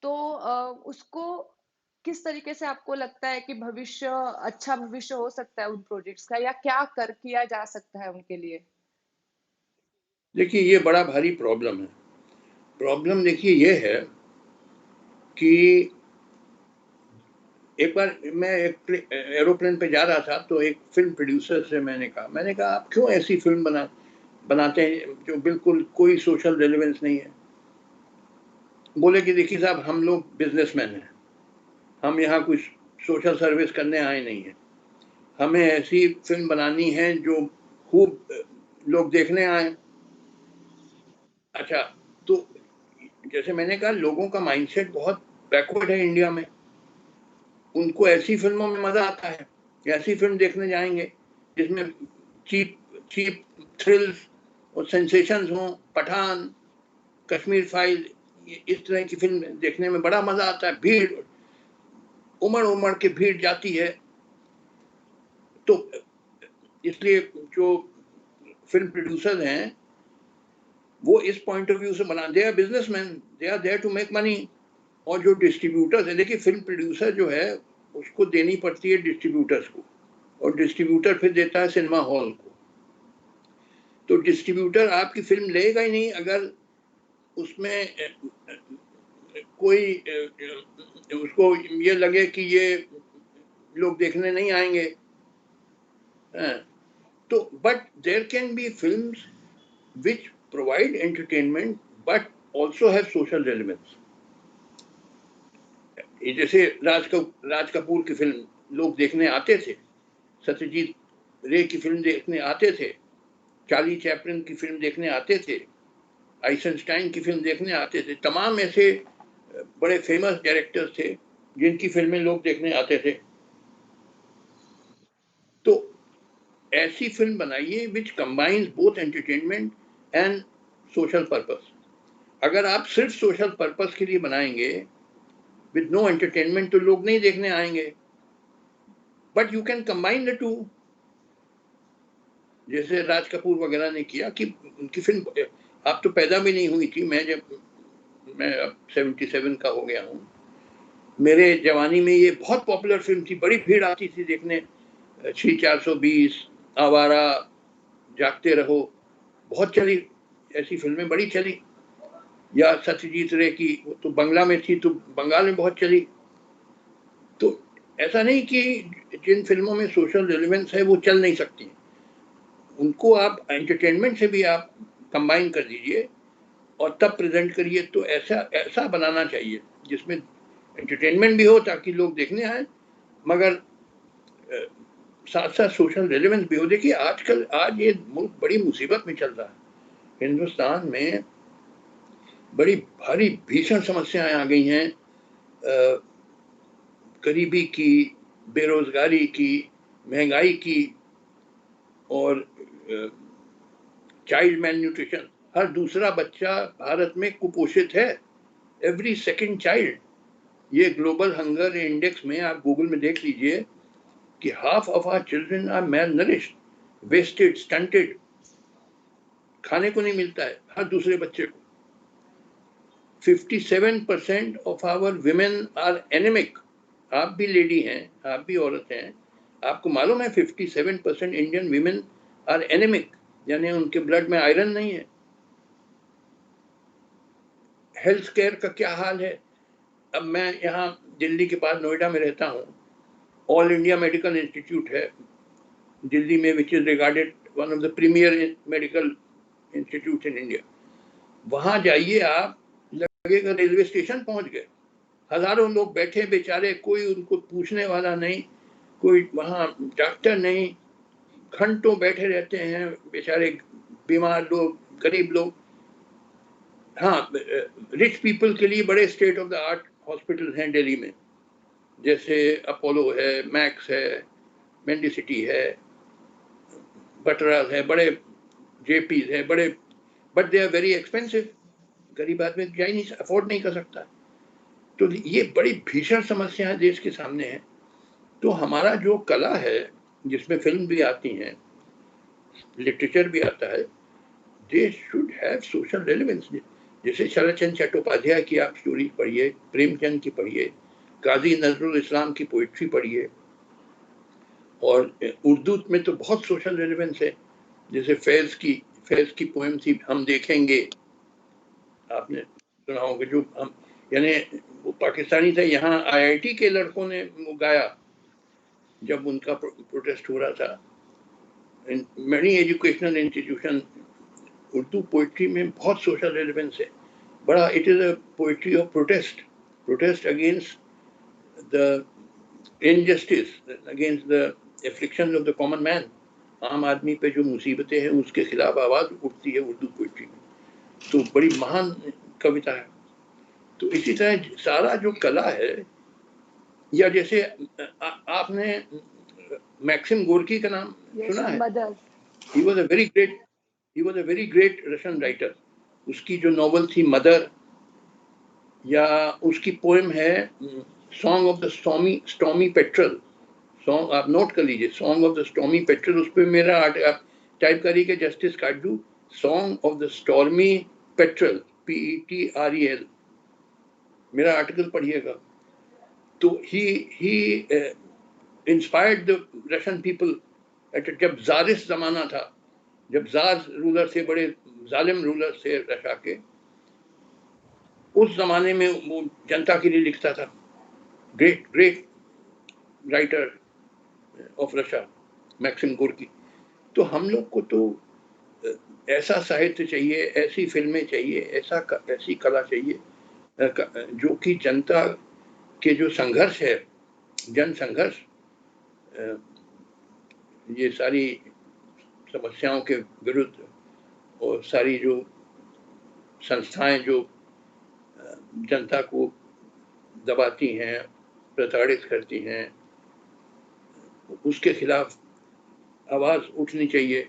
S2: तो उसको किस तरीके से आपको लगता है कि भविष्य, अच्छा भविष्य हो सकता है उन प्रोजेक्ट्स का, या क्या कर किया जा सकता है उनके लिए?
S1: देखिए ये बड़ा भारी प्रॉब्लम है। प्रॉब्लम देखिए ये है कि एक बार मैं एक एरोप्लेन पे जा रहा था, तो एक फिल्म प्रोड्यूसर से मैंने कहा आप क्यों ऐसी फिल्म बनाते हैं जो बिल्कुल कोई सोशल रेलेवेंस नहीं है। बोले कि देखिए साहब, हम लोग बिजनेसमैन हैं, हम यहाँ कुछ सोशल सर्विस करने आए नहीं हैं, हमें ऐसी फिल्म बनानी है जो खूब लोग देखने आए। अच्छा, तो जैसे मैंने कहा, लोगों का माइंडसेट बहुत बैकवर्ड है इंडिया में। उनको ऐसी फिल्मों में मजा आता है, ऐसी फिल्म देखने जाएंगे जिसमें चीप चीप थ्रिल्स और सेंसेशंस हों। पठान, कश्मीर फाइल, इस तरह की फिल्म देखने में बड़ा मजा आता है। भीड़, उमड़ उमड़ के भीड़ जाती है। तो इसलिए जो फिल्म प्रोड्यूसर हैं वो इस पॉइंट ऑफ व्यू से बना, they are businessman, they are there to make money. और जो डिस्ट्रीब्यूटर्स है, देखिए फिल्म प्रोड्यूसर जो है उसको देनी पड़ती है डिस्ट्रीब्यूटर्स को, और डिस्ट्रीब्यूटर फिर देता है सिनेमा हॉल को। तो डिस्ट्रीब्यूटर आपकी फिल्म लेगा ही नहीं अगर उसमें कोई उसको ये लगे कि ये लोग देखने नहीं आएंगे। तो but there can be films which provide entertainment but also have social relevance। जैसे राज कपूर की फिल्म लोग देखने आते थे, सत्यजीत रे की फिल्म देखने आते थे, चार्ली चैपलिन की फिल्म देखने आते थे, आइजनस्टाइन की फिल्म देखने आते थे। तमाम ऐसे बड़े फेमस डायरेक्टर्स थे जिनकी फिल्में लोग देखने आते थे। तो ऐसी फिल्म बनाइए which combines both entertainment and social purpose. अगर आप सिर्फ सोशल पर्पस के लिए बनाएंगे विद नो एंटरटेनमेंट तो लोग नहीं देखने आएंगे। But you can combine the two, जैसे राज कपूर वगैरह ने किया कि उनकी फिल्म, आप तो पैदा भी नहीं हुई थी, मैं अब 77 का हो गया हूँ। मेरे जवानी में ये बहुत पॉपुलर फिल्म थी, बड़ी भीड़ आती थी देखने। 420, आवारा, जागते रहो, बहुत चली, ऐसी फिल्में बड़ी चली। या सत्यजीत रे की, वो तो बंगला में थी तो बंगाल में बहुत चली। तो ऐसा नहीं कि जिन फिल्मों में सोशल रिलेवेंस है वो चल नहीं सकती, उनको आप एंटरटेनमेंट से भी आप कंबाइन कर दीजिए और तब प्रेजेंट करिए। तो ऐसा ऐसा बनाना चाहिए जिसमें एंटरटेनमेंट भी हो ताकि लोग देखने आए, मगर साथ साथ सोशल रिलेवेंस भी हो। देखिए आजकल, आज ये मुल्क बड़ी मुसीबत में चल रहा है। हिंदुस्तान में बड़ी भारी भीषण समस्याएं आ गई हैं, गरीबी की, बेरोजगारी की, महंगाई की, और चाइल्ड मेल न्यूट्रिशन। हर दूसरा बच्चा भारत में कुपोषित है, एवरी सेकंड चाइल्ड। ये ग्लोबल हंगर इंडेक्स में आप गूगल में देख लीजिए कि half of our children are malnourished, wasted, stunted. खाने को नहीं मिलता है हर दूसरे बच्चे को। 57% of our women are anaemic. आप भी लेडी हैं, आप भी औरत हैं, आपको मालूम है 57% इंडियन विमेन आर एनेमिक, यानी उनके ब्लड में आयरन नहीं है। हेल्थ केयर का क्या हाल है। अब मैं यहाँ दिल्ली के पास नोएडा में रहता हूँ। ऑल इंडिया मेडिकल इंस्टीट्यूट है दिल्ली में, which is regarded one of the premier medical institute in India. वहां जाइए आप, लगेगा रेलवे स्टेशन पहुंच गए। हजारों लोग बैठे बेचारे, कोई उनको पूछने वाला नहीं, कोई वहां डॉक्टर नहीं, घंटों बैठे रहते हैं बेचारे बीमार लोग, गरीब लोग। हाँ, रिच पीपल के लिए बड़े state of the art hospital हैं दिल्ली में, जैसे अपोलो है, मैक्स है, मेंडिसिटी है, बटराज है, बड़े जेपीज है बड़े। But they are very expensive, गरीब आदमी जा ही नहीं, अफोर्ड नहीं कर सकता। तो ये बड़ी भीषण समस्या देश के सामने है। तो हमारा जो कला है, जिसमें फिल्म भी आती हैं, लिटरेचर भी आता है, they should have social relevance. जैसे शरद चंद्र चट्टोपाध्याय की आप स्टोरी पढ़िए, प्रेमचंद की पढ़िए, काजी नजरुल इस्लाम की पोइट्री पढ़िए, और उर्दू में तो बहुत सोशल रेलेवेंस है। जैसे फैज की पोएम थी हम देखेंगे, आपने सुना होगा, जो हम, यानी वो पाकिस्तानी थे, यहाँ आईआईटी के लड़कों ने वो गाया जब उनका प्रोटेस्ट हो रहा था। Many educational institution, Urdu poetry में बहुत सोशल रेलेवेंस है बड़ा। It is a poetry of protest, protest against the injustice, against the afflictions of the common man, आम आदमी पे जो मुसीबतें हैं उसके खिलाफ आवाज उठती है उर्दू पोइट्री में। तो बड़ी महान कविता है। तो इसी तरह सारा जो कला है, या जैसे आपने मैक्सिम गोर्की का नाम सुना है?
S2: Mother.
S1: He was a very great Russian writer. उसकी जो नॉवल थी मदर, या उसकी पोएम है song of the stormy petrol. Song आप नोट कर लीजिए, song of the stormy petrol. उस पर मेरा आप टाइप करिए जस्टिस काटू, song of the stormy petrol, PETREL, मेरा आर्टिकल पढ़िएगा। तो ही इंस्पायर्ड द रशियन पीपल जब जारिस जमाना था, जब जार रूलर थे, बड़े जालिम रूलर थे रशिया के, उस जमाने में वो जनता के लिए लिखता था। Great great writer of Russia Maxim Gorky. तो हम लोग को तो ऐसा साहित्य चाहिए, ऐसी फिल्में चाहिए, ऐसी कला चाहिए जो कि जनता के जो संघर्ष है, जन संघर्ष, ये सारी समस्याओं के विरुद्ध, और सारी जो संस्थाएं जो जनता को दबाती हैं, प्रताड़ित करती हैं, उसके खिलाफ आवाज उठनी चाहिए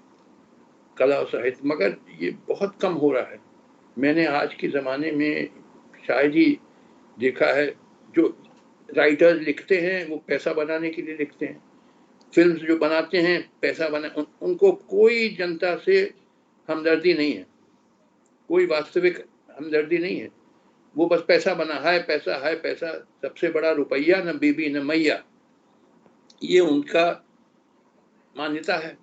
S1: कला और साहित्य। मगर ये बहुत कम हो रहा है। मैंने आज के ज़माने में शायद ही देखा है, जो राइटर्स लिखते हैं वो पैसा बनाने के लिए लिखते हैं, फिल्म्स जो बनाते हैं पैसा उनको कोई जनता से हमदर्दी नहीं है, कोई वास्तविक हमदर्दी नहीं है। वो बस पैसा बना है, पैसा है, पैसा सबसे बड़ा रुपया, न बीबी न मैया, ये उनका मान्यता है।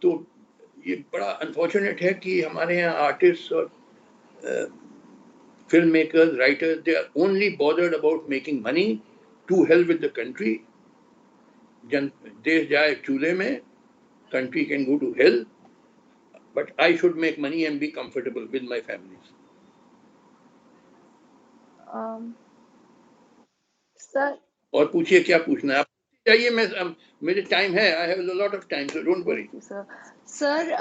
S1: तो ये बड़ा अनफॉर्चुनेट है कि हमारे यहाँ आर्टिस्ट और film makers, writers, they are only bothered about making money. To hell with the country. देश जाए चूल्हे में, country can go to hell, but I should make money and be comfortable with my families.
S2: Sir
S1: और पूछिए क्या पूछना है आप, चाहिए। मेरे टाइम है, I have a lot of time, so don't worry.
S2: Sir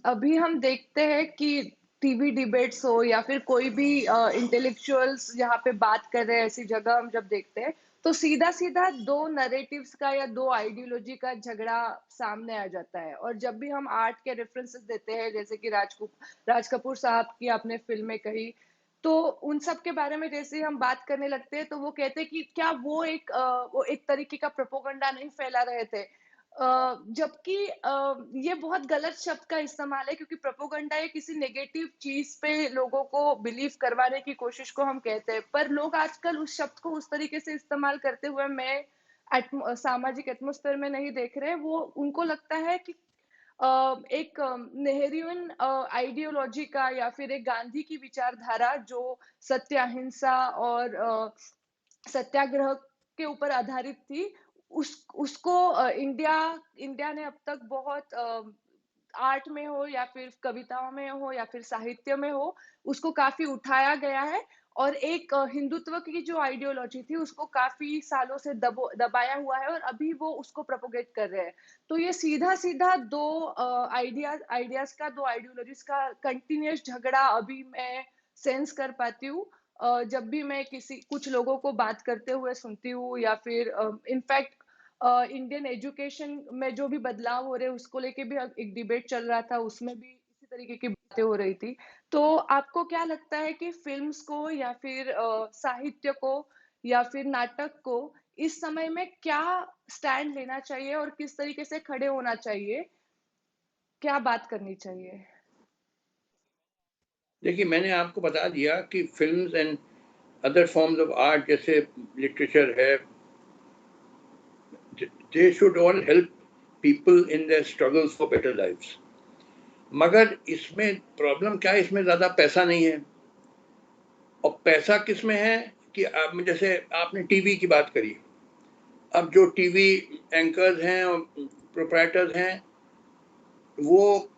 S2: अभी हम देखते हैं कि टीवी डिबेट्स हो या फिर कोई भी इंटेलेक्चुअल्स यहाँ पे बात कर रहे हैं, ऐसी जगह हम जब देखते हैं तो सीधा सीधा दो नरेटिव्स का या दो आइडियोलॉजी का झगड़ा सामने आ जाता है। और जब भी हम आर्ट के रेफरेंसेस देते हैं, जैसे कि राज कपूर साहब की आपने फिल्में कही, तो उन सब के बारे में जैसे हम बात करने लगते हैं तो वो कहते हैं कि क्या वो एक तरीके का प्रोपोगंडा नहीं फैला रहे थे। जबकि ये बहुत गलत शब्द का इस्तेमाल है, क्योंकि प्रोपोगंडा या किसी नेगेटिव चीज पे लोगों को बिलीव करवाने की कोशिश को हम कहते हैं, पर लोग आजकल उस शब्द को उस तरीके से इस्तेमाल करते हुए मैं सामाजिक एटमॉस्फेयर में नहीं देख रहे। वो उनको लगता है कि एक नेहरियन आइडियोलॉजी का या फिर एक गांधी की विचारधारा जो सत्य, अहिंसा और सत्याग्रह के ऊपर आधारित थी, उसको इंडिया ने अब तक बहुत आर्ट में हो या फिर कविताओं में हो या फिर साहित्य में हो, उसको काफी उठाया गया है। और एक हिंदुत्व की जो आइडियोलॉजी थी उसको काफी सालों से दबाया हुआ है, और अभी वो उसको प्रोपोगेट कर रहे हैं। तो ये सीधा सीधा दो आइडियाज का, दो आइडियोलॉजीज का कंटिन्यूस झगड़ा अभी मैं सेंस कर पाती हूँ। जब भी मैं कुछ लोगों को बात करते हुए सुनती हूँ, या फिर इनफैक्ट इंडियन एजुकेशन में जो भी बदलाव हो रहे हैं उसको लेके भी एक डिबेट चल रहा था, उसमें भी इसी तरीके की बातें हो रही थी। तो आपको क्या लगता है कि फिल्म्स को या फिर साहित्य को या फिर नाटक को इस समय में क्या स्टैंड लेना चाहिए और किस तरीके से खड़े होना चाहिए, क्या बात करनी चाहिए?
S1: देखिए, मैंने आपको बता दिया कि films and other forms of art, जैसे लिटरेचर है, they should all help people in there struggles for better lives. मगर इसमें प्रॉब्लम क्या है, इसमें ज्यादा पैसा नहीं है। और पैसा किस में है कि आप, जैसे आपने टीवी की बात करी, अब जो टीवी एंकर्स हैं और प्रोप्राइटर्स हैं, वो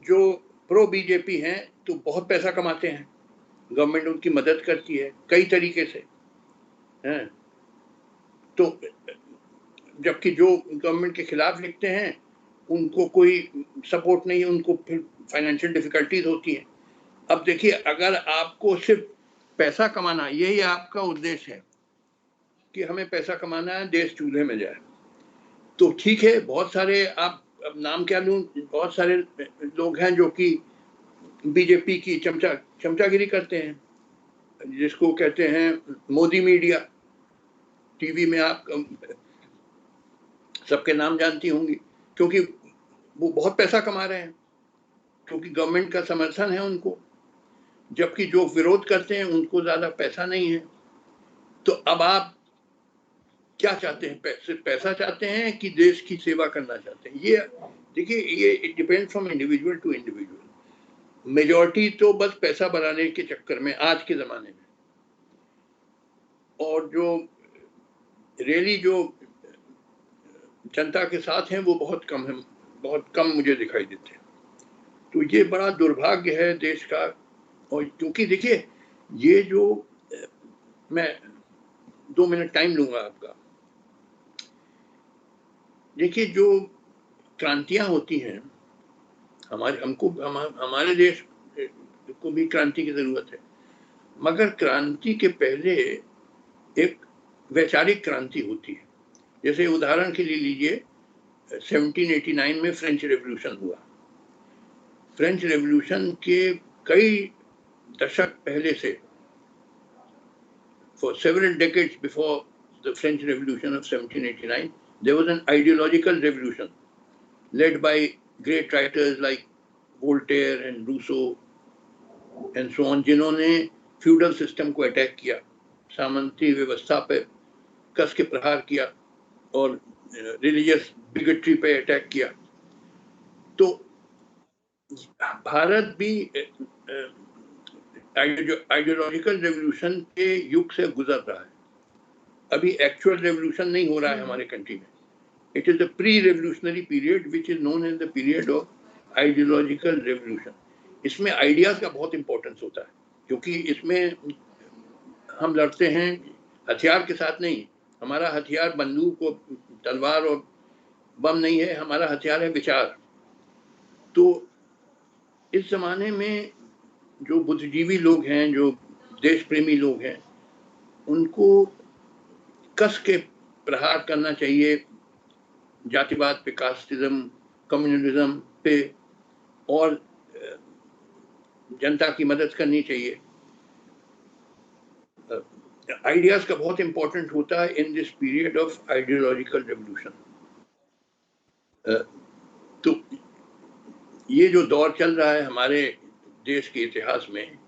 S1: जो प्रो बीजेपी हैं तो बहुत पैसा कमाते हैं, गवर्नमेंट उनकी मदद करती है कई तरीके से हैं। तो जबकि जो गवर्नमेंट के खिलाफ लिखते हैं उनको कोई सपोर्ट नहीं है, उनको फिर फाइनेंशियल डिफिकल्टीज होती हैं। अब देखिए, अगर आपको सिर्फ पैसा कमाना, यही आपका उद्देश्य है कि हमें पैसा कमाना है, देश चूल्हे में जाए, तो ठीक है। बहुत सारे, आप अब नाम क्या लूं, बहुत सारे लोग हैं जो कि बीजेपी की चमचागिरी करते हैं, जिसको कहते हैं मोदी मीडिया। टीवी में आप सबके नाम जानती होंगी, क्योंकि वो बहुत पैसा कमा रहे हैं, क्योंकि गवर्नमेंट का समर्थन है उनको, जबकि जो विरोध करते हैं उनको ज्यादा पैसा नहीं है। तो अब आप क्या चाहते हैं? पैसा चाहते हैं कि देश की सेवा करना चाहते हैं? ये देखिए, ये it depends from individual to individual. Majority तो बस पैसा बनाने के चक्कर में आज के जमाने में, और जो रियली जो जनता के साथ हैं वो बहुत कम है, बहुत कम मुझे दिखाई देते हैं। तो ये बड़ा दुर्भाग्य है देश का। और क्योंकि देखिए, ये जो, मैं 2 मिनट टाइम लूंगा आपका। देखिए, जो क्रांतियां होती हैं हमारे देश को भी क्रांति की जरूरत है, मगर क्रांति के पहले एक वैचारिक क्रांति होती है। जैसे उदाहरण के लिए लीजिए, 1789 में फ्रेंच रेवोल्यूशन हुआ। फ्रेंच रेवोल्यूशन के कई दशक पहले से, for several decades before the French Revolution of 1789, there was an ideological revolution led by great writers like Voltaire and Rousseau and so on, जिन्होंने फ्यूडल सिस्टम को अटैक किया, सामंती व्यवस्था पे कस के प्रहार किया और रिलीजियस बिगेटरी पे अटैक किया। तो भारत भी आइडियोलॉजिकल रेवोल्यूशन के युग से गुजर रहा है। अभी एक्चुअल रेवोल्यूशन नहीं हो रहा है हमारे कंट्री में। It is the pre revolutionary period which is known as the period of ideological revolution. इसमें आइडियाज का बहुत इंपॉर्टेंस होता है, क्योंकि इसमें हम लड़ते हैं हथियार के साथ नहीं। हमारा हथियार बंदूक और तलवार और बम नहीं है, हमारा हथियार है विचार। तो इस जमाने में जो बुद्धिजीवी लोग हैं, जो देश प्रेमी लोग हैं, उनको कस के प्रहार करना चाहिए जातिवाद पे, कास्टिज्म, कम्युनलिज्म पे, और जनता की मदद करनी चाहिए। आइडियाज का बहुत इंपॉर्टेंट होता है in this period of ideological revolution. तो ये जो दौर चल रहा है हमारे देश के इतिहास में,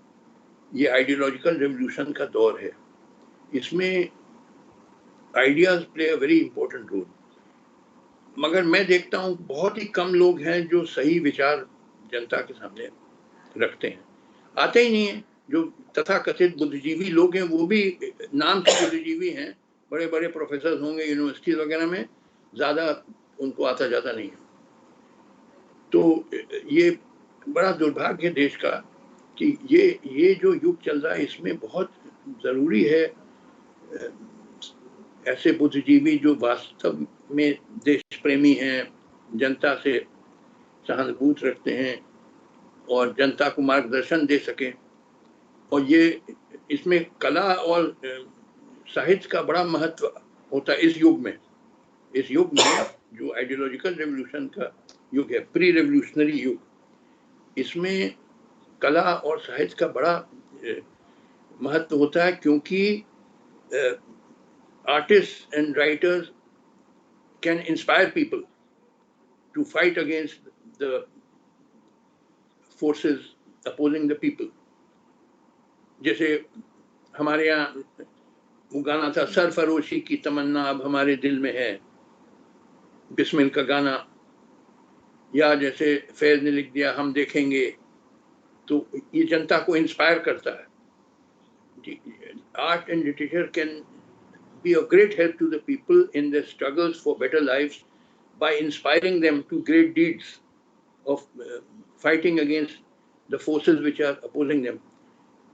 S1: ये आइडियोलॉजिकल रेवोल्यूशन का दौर है। इसमें ideas play a very important role, मगर मैं देखता हूँ बहुत ही कम लोग हैं जो सही विचार जनता के सामने रखते हैं। आते ही नहीं है। जो तथाकथित बुद्धिजीवी लोग हैं वो भी नाम से बुद्धिजीवी हैं, बड़े बड़े प्रोफेसर होंगे यूनिवर्सिटी वगैरह में, ज्यादा उनको आता जाता नहीं है। तो ये बड़ा दुर्भाग्य है देश का कि ये जो युग चल रहा है, इसमें बहुत जरूरी है ऐसे बुद्धिजीवी जो वास्तव में देश प्रेमी हैं, जनता से सहानुभूति रखते हैं और जनता को मार्गदर्शन दे सके। और ये इसमें कला और साहित्य का बड़ा महत्व होता है इस युग में। इस युग में जो आइडियोलॉजिकल रेवोल्यूशन का युग है, प्री रेवोल्यूशनरी युग, इसमें कला और साहित्य का बड़ा महत्व होता है, क्योंकि artists and writers can inspire people to fight against the forces opposing the people. जैसे हमारे यहाँ वो गाना था, सरफरोशी की तमन्ना अब हमारे दिल में है, बिस्मिल का गाना, या जैसे फैज ने लिख दिया हम देखेंगे। तो ये जनता को इंस्पायर करता है। Art and literature can be of great help to the people in their struggles for better lives by inspiring them to great deeds of fighting against the forces which are opposing them.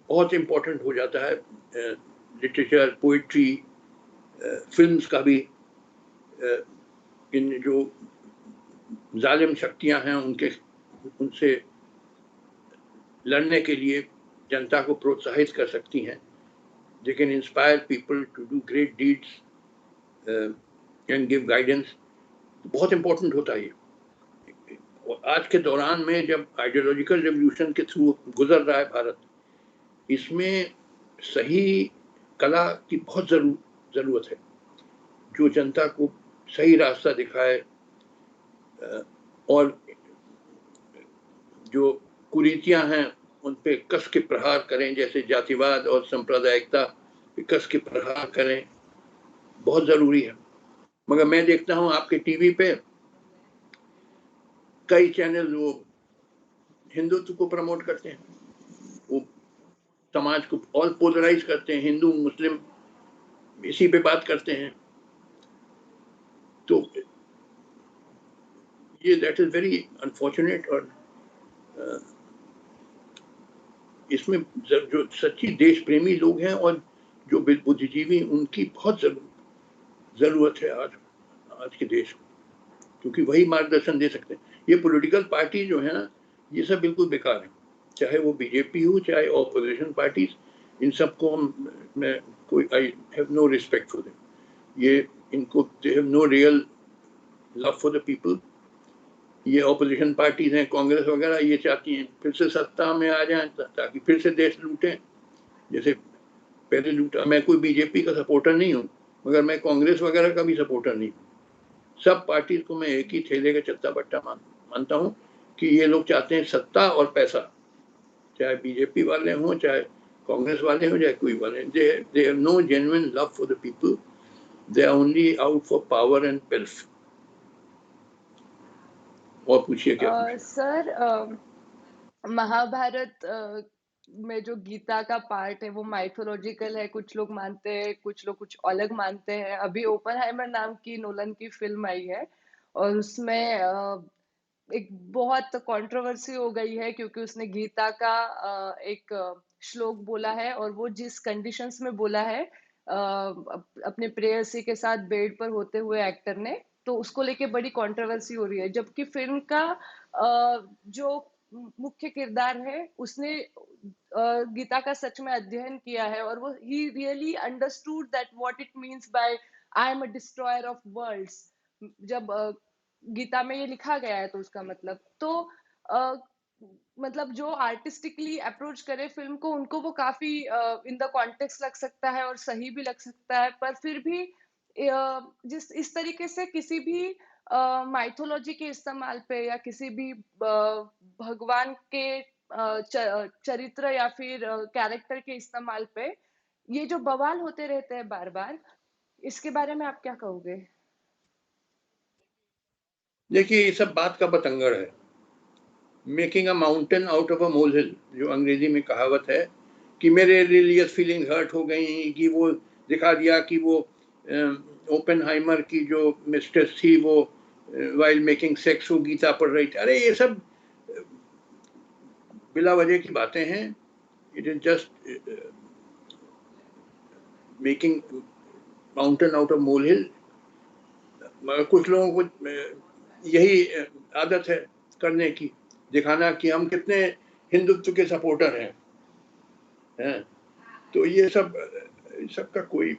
S1: बहुत important हो जाता है literature, poetry, films का भी इन जो जालिम शक्तियां हैं उनसे लड़ने के लिए जनता को प्रोत्साहित कर सकती हैं। They can inspire people to do great deeds and give guidance. बहुत इंपॉर्टेंट होता है ये। आज के दौरान में जब आइडियोलॉजिकल रेवोल्यूशन के थ्रू गुजर रहा है भारत, इसमें सही कला की बहुत जरूरत है, जो जनता को सही रास्ता दिखाए और जो कुरीतियां हैं उन पे कस के प्रहार करें, जैसे जातिवाद और सांप्रदायिकता पे कस के प्रहार करें, बहुत जरूरी है। मगर मैं देखता हूं आपके टीवी पे कई चैनल वो हिंदुत्व को प्रमोट करते हैं, वो समाज को और पोलराइज करते हैं, हिंदू मुस्लिम इसी पे बात करते हैं। तो ये दैट इज वेरी अनफॉर्चुनेट। और इसमें जो सच्ची देश प्रेमी लोग हैं और जो बुद्धिजीवी, उनकी बहुत जरूरत है आज के देश को, क्योंकि वही मार्गदर्शन दे सकते हैं। ये पॉलिटिकल पार्टी जो है ना, ये सब बिल्कुल बेकार है, चाहे वो बीजेपी हो चाहे ऑपोजिशन पार्टीज, इन सबको मैं कोई I have no respect for them. ये इनको they have no real love for the people. ये ऑपोजिशन पार्टीज हैं, कांग्रेस वगैरह, ये चाहती हैं फिर से सत्ता में आ जाएं ताकि फिर से देश लूटें जैसे पहले लूटा। मैं कोई बीजेपी का सपोर्टर नहीं हूँ, मगर मैं कांग्रेस वगैरह का भी सपोर्टर नहीं हूँ। सब पार्टी को मैं एक ही थैले का चत्ता बट्टा मानता हूँ कि ये लोग चाहते हैं सत्ता और पैसा, चाहे बीजेपी वाले हों चाहे कांग्रेस वाले हों चाहे कोई वाले। They have no genuine love for the people, they are only out for power and wealth. और पूछिए क्या पूछिए।
S2: सर, महाभारत में जो गीता का पार्ट है वो माइथोलॉजिकल है, कुछ लोग मानते हैं, कुछ लोग कुछ अलग मानते हैं। अभी ओपनहाइमर नाम की नोलन की फिल्म आई है और उसमें एक बहुत कंट्रोवर्सी हो गई है क्योंकि उसने गीता का एक श्लोक बोला है और वो जिस कंडीशंस में बोला है अपने प्रेयसी के साथ बेड पर होते हुए एक्टर ने, तो उसको लेके बड़ी कंट्रोवर्सी हो रही है। जबकि फिल्म का जो मुख्य किरदार है उसने गीता का सच में अध्ययन किया है और वो ही really understood that what it means by I am a destroyer of worlds. जब गीता में ये लिखा गया है तो उसका मतलब तो अ, मतलब जो आर्टिस्टिकली अप्रोच करे फिल्म को, उनको वो काफी इन द कॉन्टेक्स्ट लग सकता है और सही भी लग सकता है। पर फिर भी जिस इस तरीके से किसी भी माइथोलॉजी के इस्तेमाल पे या किसी भी भगवान के चरित्र या फिर कैरेक्टर के इस्तेमाल पे ये जो बवाल होते रहते हैं बार बार, इसके बारे में आप क्या कहोगे?
S1: देखिए, ये सब बात का बतंगड़ है। Making a mountain out of a mole hill, जो अंग्रेजी में कहावत है कि मेरे रिलीजियस फीलिंग हर्ट हो गई कि वो दिखा दिया कि वो ओपेनहाइमर की जो मिस्ट्रेस थी वो वाइल मेकिंग सेक्स वो गीता पढ़ रही थी। अरे ये सब बिला वजह की बातें हैं। It is just making mountain out of mole hill. मगर कुछ लोगों को यही आदत है करने की, दिखाना कि हम कितने हिंदुत्व के सपोर्टर हैं। तो ये सब का कोई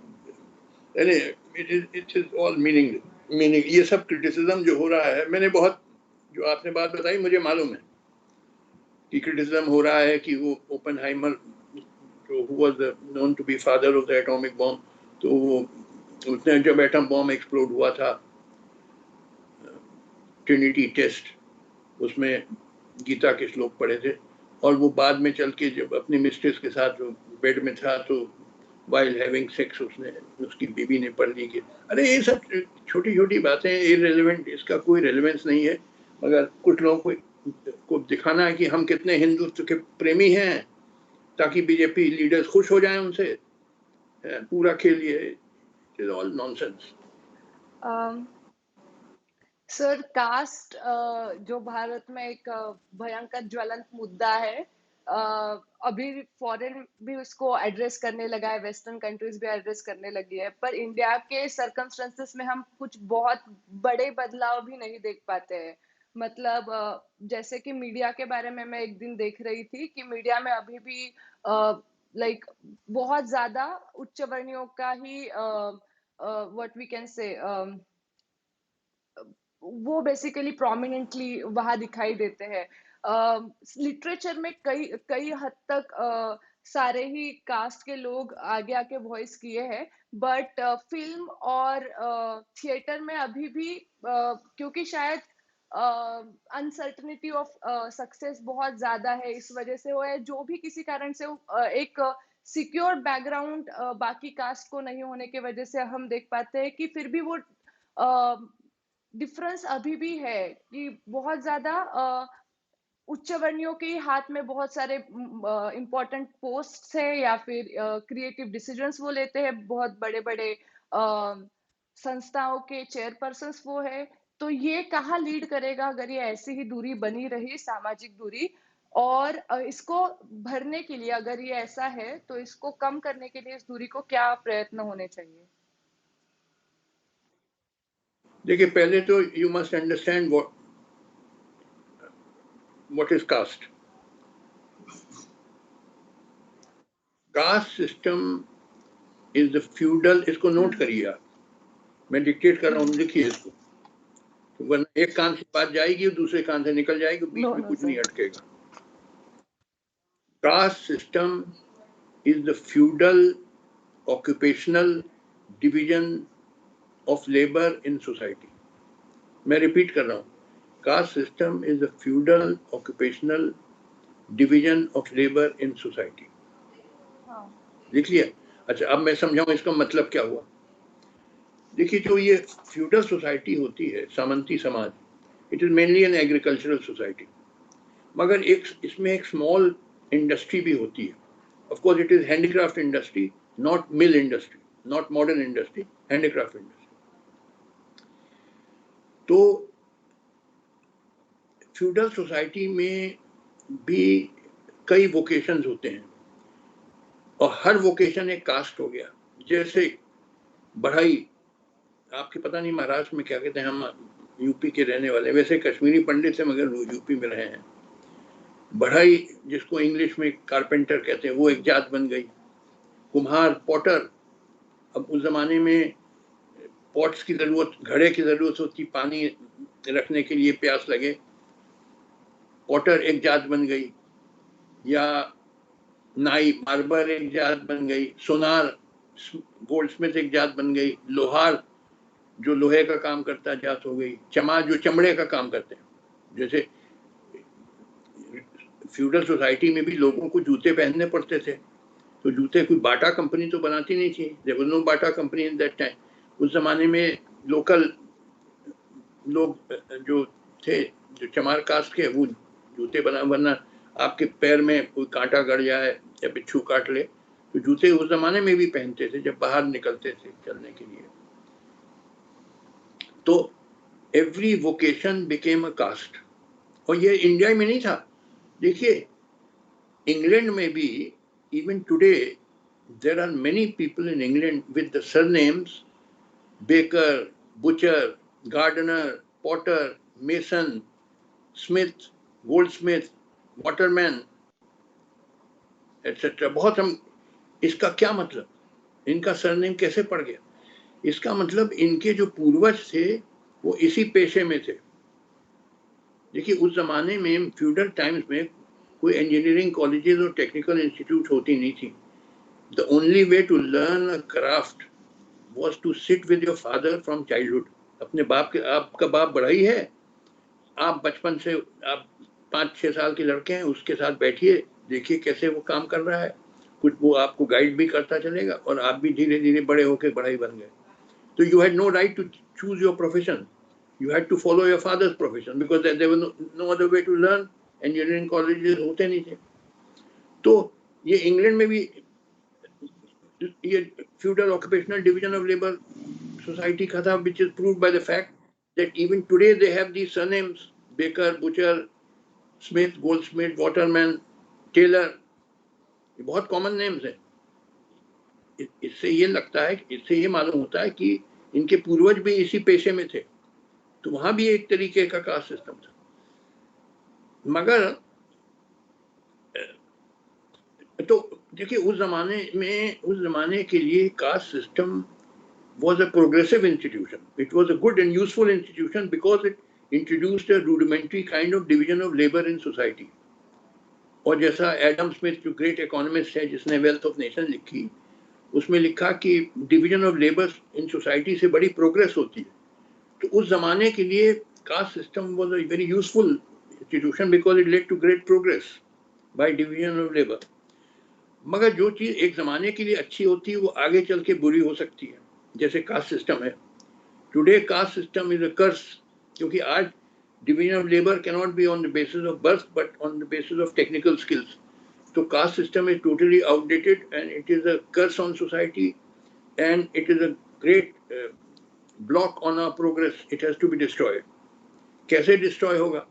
S1: इट इज ऑल मीनिंग। ये सब क्रिटिसिज्म जो हो रहा है, मैंने बहुत, जो आपने बात बताई मुझे मालूम है कि क्रिटिसिज्म हो रहा है कि वो ओपेनहाइमर जो who was known to be father of the atomic bomb, तो वो उसने जब एटम बॉम्ब एक्सप्लोड हुआ था, ट्रिनिटी टेस्ट, उसमें गीता के श्लोक पढ़े थे और वो बाद में चल के जब अपनी मिस्ट्रेस के साथ बेड में था तो वाइल हैविंग सेक्स उसने उसकी बीवी ने पढ़ ली कि अरे ये सब छोटी छोटी बातें इररिलेवेंट, इसका कोई रेलेवेंस नहीं है। मगर कुछ लोगों को दिखाना है कि हम कितने हिंदुत्व के प्रेमी हैं ताकि बीजेपी लीडर्स खुश हो जाएं उनसे। पूरा खेल ये it is all nonsense.
S2: Sir, caste जो भारत में एक भयंकर ज्वलंत मुद्दा है, अभी फॉरेन भी उसको एड्रेस करने लगा है, वेस्टर्न कंट्रीज भी एड्रेस करने लगी है, पर इंडिया के सर्कमस्टेंसेस में हम कुछ बहुत बड़े बदलाव भी नहीं देख पाते हैं। मतलब जैसे कि मीडिया के बारे में मैं एक दिन देख रही थी कि मीडिया में अभी भी लाइक बहुत ज्यादा उच्च वर्णियों का ही व्हाट वी कैन से वो बेसिकली प्रोमिनेंटली वहां दिखाई देते हैं। लिटरेचर में कई कई हद तक सारे ही कास्ट के लोग आगे आके वॉइस किए हैं, बट फिल्म और थिएटर में अभी भी क्योंकि शायद अनसर्टनिटी ऑफ सक्सेस बहुत ज्यादा है, इस वजह से वो है, जो भी किसी कारण से एक सिक्योर बैकग्राउंड बाकी कास्ट को नहीं होने की वजह से हम देख पाते हैं कि फिर भी वो डिफरेंस अभी भी है कि बहुत ज्यादा उच्च वर्णियों के हाथ में बहुत सारे इम्पोर्टेंट पोस्ट है या फिर क्रिएटिव डिसीजंस वो लेते हैं, बहुत बड़े बड़े संस्थाओं के चेयरपर्सन्स वो है। तो ये कहाँ लीड करेगा अगर ये ऐसी ही दूरी बनी रही, सामाजिक दूरी, और इसको भरने के लिए अगर ये ऐसा है तो इसको कम करने के लिए इस दूरी को क्या प्रयत्न होने चाहिए?
S1: देखिए, पहले तो you must understand what is caste. Caste system is the feudal, इसको नोट करिए आप, मैं डिक्टेट कर रहा हूँ, लिखिए इसको, वरना एक कान से बात जाएगी और दूसरे कान से निकल जाएगी, बीच में कुछ नहीं अटकेगा। Caste system is the feudal occupational division of labor in society. मैं रिपीट कर रहा हूँ, cast system is the feudal occupational division of labour in society. लिख लिया? अच्छा, अब मैं समझाऊं इसका मतलब क्या हुआ। देखिए, जो ये फ्यूडल सोसाइटी होती है, सामंती समाज, it is mainly an agricultural society, मगर एक इसमें एक स्मॉल इंडस्ट्री भी होती है। Of course it is handicraft industry, not mill industry, not modern industry, handicraft industry. तो फ्यूडल सोसाइटी में भी कई वोकेशंस होते हैं और हर वोकेशन एक कास्ट हो गया। जैसे बढ़ई, आपके पता नहीं महाराष्ट्र में क्या कहते हैं, हम यूपी के रहने वाले, वैसे कश्मीरी पंडित है मगर यूपी में रहे हैं। बढ़ई, जिसको इंग्लिश में कारपेंटर कहते हैं, वो एक जात बन गई। कुम्हार, पॉटर, अब उस जमाने में पॉट्स की जरूरत, घड़े की जरूरत होती पानी रखने के लिए, प्यास लगे, पॉटर एक जात बन गई। या नाई, मार्बर एक जात बन गई। सोनार, गोल्डस्मिथ एक जात बन गई। लोहार, जो लोहे का काम करता है, जात हो गई। चमार, जो चमड़े का काम करते हैं। जैसे फ्यूडल सोसाइटी में भी लोगों को जूते पहनने पड़ते थे, तो जूते कोई बाटा कंपनी तो बनाती नहीं थी, there was no Bata company in that time. उस जमाने में लोकल लोग जो थे, जो चमार कास्ट के, वो जूते बना, वरना आपके पैर में कोई कांटा गड़ जाए या बिच्छू काट ले, तो जूते उस जमाने में भी पहनते थे जब बाहर निकलते थे चलने के लिए। तो every vocation became a caste, और ये इंडिया में नहीं था। देखिए, इंग्लैंड में भी even today there are many people in England with the surnames Baker, Butcher, Gardener, Potter, Mason, Smith, Goldsmith, Waterman, etc. बहुत हम, इसका क्या मतलब, इनका सरनेम कैसे पड़ गया? इसका मतलब इनके जो पूर्वज थे वो इसी पेशे में थे। देखिए, उस जमाने में फ्यूडल टाइम्स में कोई इंजीनियरिंग कॉलेजेस और टेक्निकल इंस्टीट्यूट होती नहीं थी। The only way to learn a craft was to sit with your father from childhood. अपने बाप के, आपका बाप बढ़ई है, आप बचपन से, आप 5-6 साल के लड़के हैं, उसके साथ बैठिए, देखिए कैसे वो काम कर रहा है, कुछ वो आपको गाइड भी करता चलेगा और आप भी धीरे धीरे बड़े होकर बढ़ई बन गए। तो you had no right to choose your profession, you had to follow your father's profession because there was no other way to learn, engineering colleges होते नहीं थे। तो ये इंग्लैंड में भी ये feudal occupational division of labor society का था, which is proved by the fact that even today they have these surnames: Baker, Butcher, Smith, Goldsmith, Waterman, tailor, ये बहुत कॉमन नेम्स हैं। इससे ये लगता है, इससे ये मालूम होता है कि इनके पूर्वज भी इसी पेशे में थे, तो वहां भी एक तरीके का कास्ट सिस्टम था। मगर तो देखिए, उस जमाने के लिए caste system was a progressive institution. It was a good and useful institution because it introduced a rudimentary kind of division of labor in society. और जैसा एडम स्मिथ जो ग्रेट इकोनॉमिस्ट है जिसने वेल्थ ऑफ नेशन लिखी, उसमें लिखा कि division of labour in society से बड़ी प्रोग्रेस होती है। तो उस जमाने के लिए caste system was a very useful institution because it led to great progress by division of labour. मगर जो चीज एक जमाने के लिए अच्छी होती है वो आगे चल के बुरी हो सकती है, जैसे कास्ट सिस्टम है। Today caste system is a curse, क्योंकि आज division of labour cannot be on the basis of birth but on the basis of technical skills. तो caste system is totally outdated and it is a curse on society and it is a great block on our progress. It has to be destroyed. कैसे destroy होगा?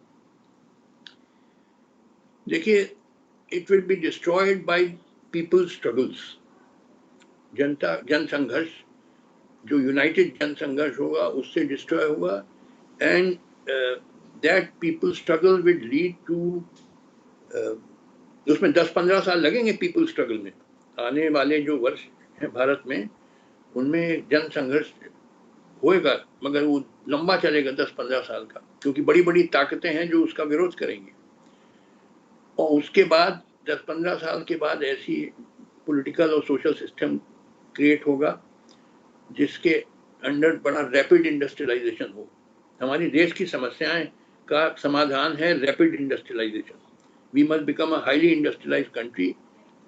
S1: देखिए, it will be destroyed by people struggles. जन संघर्ष, जो United जन संघर्ष होगा उससे डिस्ट्रॉय होगा। And that people struggle will lead to, उसमें 10-15 साल लगेंगे पीपल स्ट्रगल में। आने वाले जो वर्ष हैं भारत में, उनमें जन संघर्ष होएगा, मगर वो लंबा चलेगा, 10-15 साल का, क्योंकि बड़ी बड़ी ताकतें हैं जो उसका विरोध करेंगी। और उसके बाद 10-15 साल के बाद ऐसी पॉलिटिकल और सोशल सिस्टम क्रिएट होगा जिसके अंडर बड़ा रैपिड इंडस्ट्रियलाइजेशन हो। हमारी देश की समस्याएं का समाधान है rapid industrialisation. We must become a highly industrialised country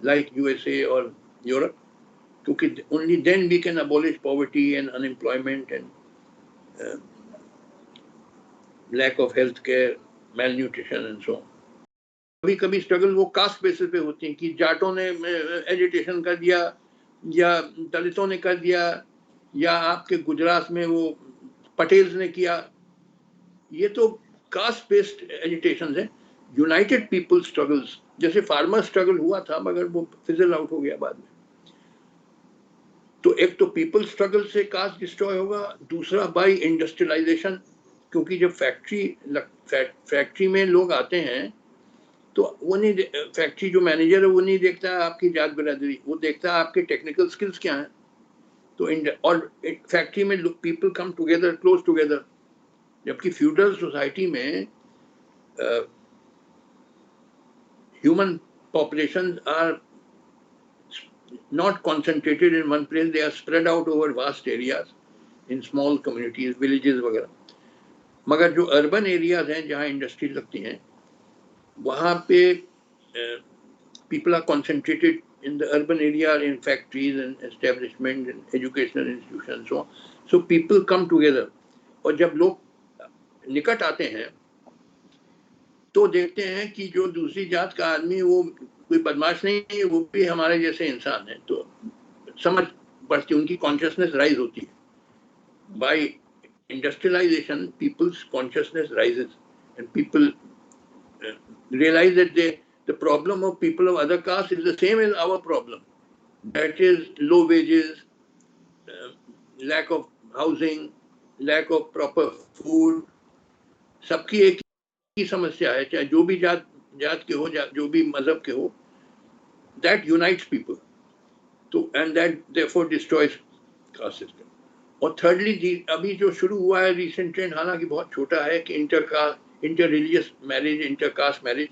S1: like USA और यूरोप, क्योंकि only then we can abolish poverty and unemployment and lack of health care, malnutrition and so. कभी कभी स्ट्रगल वो कास्ट बेसिस पे होती है कि जाटों ने एजिटेशन कर दिया या दलितों ने कर दिया या आपके गुजरात में वो पटेल्स ने किया। ये तो कास्ट बेस्ड एजिटेशन है। यूनाइटेड पीपल स्ट्रगल्स, जैसे फार्मर स्ट्रगल हुआ था मगर वो फिजल आउट हो गया बाद में। तो एक तो पीपल स्ट्रगल से कास्ट डिस्ट्रॉय होगा, दूसरा बाय इंडस्ट्रियलाइजेशन, क्योंकि जब फैक्ट्री में लोग आते हैं तो वो नहीं, फैक्ट्री जो मैनेजर है वो नहीं देखता है आपकी जात बिरादरी, वो देखता है आपके टेक्निकल स्किल्स क्या हैं। तो और फैक्ट्री में people come together, close together. जबकि फ्यूडल सोसाइटी में human population are not concentrated in one place, they are spread out over vast areas in small communities, villages वगैरह। मगर जो अर्बन एरियाज हैं जहाँ इंडस्ट्री लगती हैं, वहाँ पे people are concentrated in the urban area in factories and establishment and educational institutions, so people come together। और जब लोग निकट आते हैं तो देखते हैं कि जो दूसरी जात का आदमी वो कोई बदमाश नहीं है, वो भी हमारे जैसे इंसान है। तो समझ बढ़ती, उनकी कॉन्शियसनेस राइज होती है। By industrialisation people's consciousness rises and people realize that the problem of people of other caste is the same as our problem. That is low wages, lack of housing, lack of proper food। सबकी एक ही समस्या है, चाहे जो भी जात के हो, जो भी मजहब के हो। That unites people। तो and that therefore destroys caste system। और थर्डली अभी जो शुरू हुआ है रिसेंट ट्रेंड, हालांकि बहुत छोटा है, कि inter religious marriage, inter caste marriage,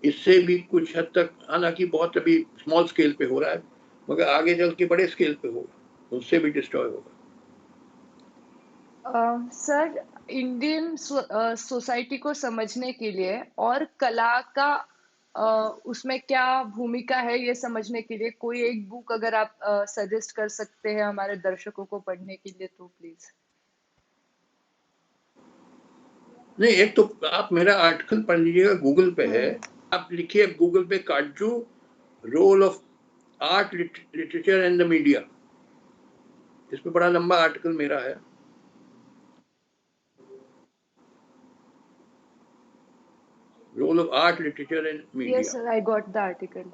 S1: इससे भी कुछ हद तक, हालांकि बहुत अभी स्मॉल स्केल पे हो रहा है, मगर आगे चल के बड़े स्केल पे होगा, उससे भी डिस्ट्रॉय होगा।
S2: सर, इंडियन सोसाइटी को समझने के लिए और कला का उसमें क्या भूमिका है ये समझने के लिए कोई एक बुक अगर आप सजेस्ट कर सकते हैं हमारे दर्शकों को पढ़ने के लिए तो प्लीज।
S1: नहीं, एक तो आप मेरा आर्टिकल पढ़ लीजिएगा, गूगल पे है। आप लिखिए गूगल पे Katju role of art literature and the media, इस पे बड़ा लंबा आर्टिकल मेरा है। Role of art, literature and media.
S2: Yes, sir, I got the article.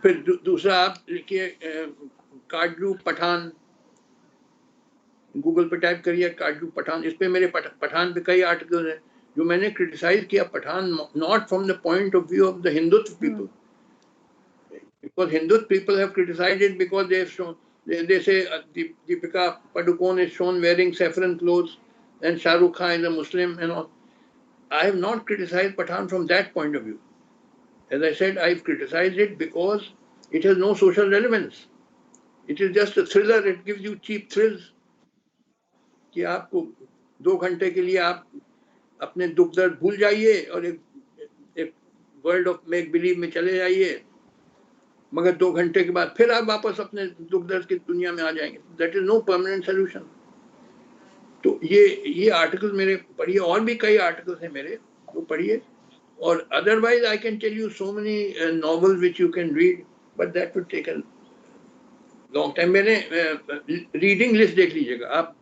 S1: फिर दूसरा आप लिखिए काटजू पठान, गूगल पे टाइप करिए काटजू पठान, इस पे मेरे पठान पे कई आर्टिकल हैं जो मैंने क्रिटिसाइज किया Pathaan, not from the point of view of the Hindutva people, because Hindu people have criticized it because they have shown, they say Deepika Padukone is shown wearing saffron clothes and Shah Rukh Khan is a Muslim and all. I have not criticized Pathan from that point of view. As I said, I've criticized it because it has no social relevance. It is just a thriller. It gives you cheap thrills. कि आपको 2 घंटे के लिए आप अपने दुख दर्द भूल जाइए और एक वर्ल्ड ऑफ मेक बिलीव में चले जाइए, मगर 2 घंटे के बाद फिर आप वापस अपने दुख दर्द की दुनिया में आ जाएंगे। That is no permanent solution. तो ये आर्टिकल मेरे पढ़िए, और भी कई आर्टिकल्स हैं मेरे, वो पढ़िए। और otherwise I can tell you so many novels which you can read, but that would take a long time. मैंने रीडिंग लिस्ट देख लीजिएगा आप,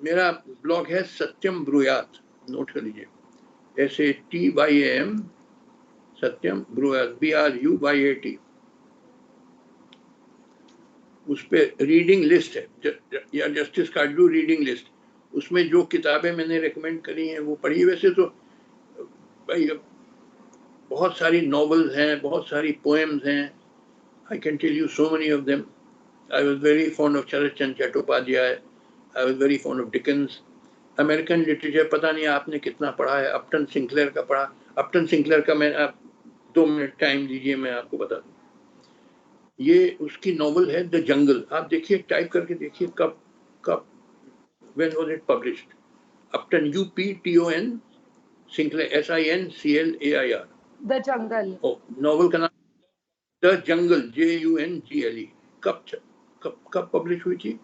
S1: मेरा ब्लॉग है सत्यम ब्रुयात, नोट कर लीजिए, SATYAM, सत्यम ब्रुयात, BRUYAT। उस पे रीडिंग लिस्ट है, या जस्टिस काटजू रीडिंग लिस्ट, उसमें जो किताबें मैंने रेकमेंड करी हैं वो पढ़ी। वैसे तो भाई बहुत सारी नॉवेल्स हैं, बहुत सारी पोएम्स हैं, I can tell you so many of them. I was very fond of Sharat Chandra Chattopadhyay, I was very fond of Dickens. American literature पता नहीं आपने कितना पढ़ा है, अपटन सिंक्लेयर का पढ़ा। अपटन सिंक्लेयर का मैं, आप 2 मिनट टाइम दीजिए मैं आपको बता दूं। ये उसकी नॉवल है द जंगल, आप देखिए, टाइप करके देखिए कब कब when was it published. Upton, UPTON, Sinclair, SINCLAIR।
S2: The Jungle.
S1: Novel का नाम द जंगल, JUNGLE। कब कब कब पब्लिश हुई थी?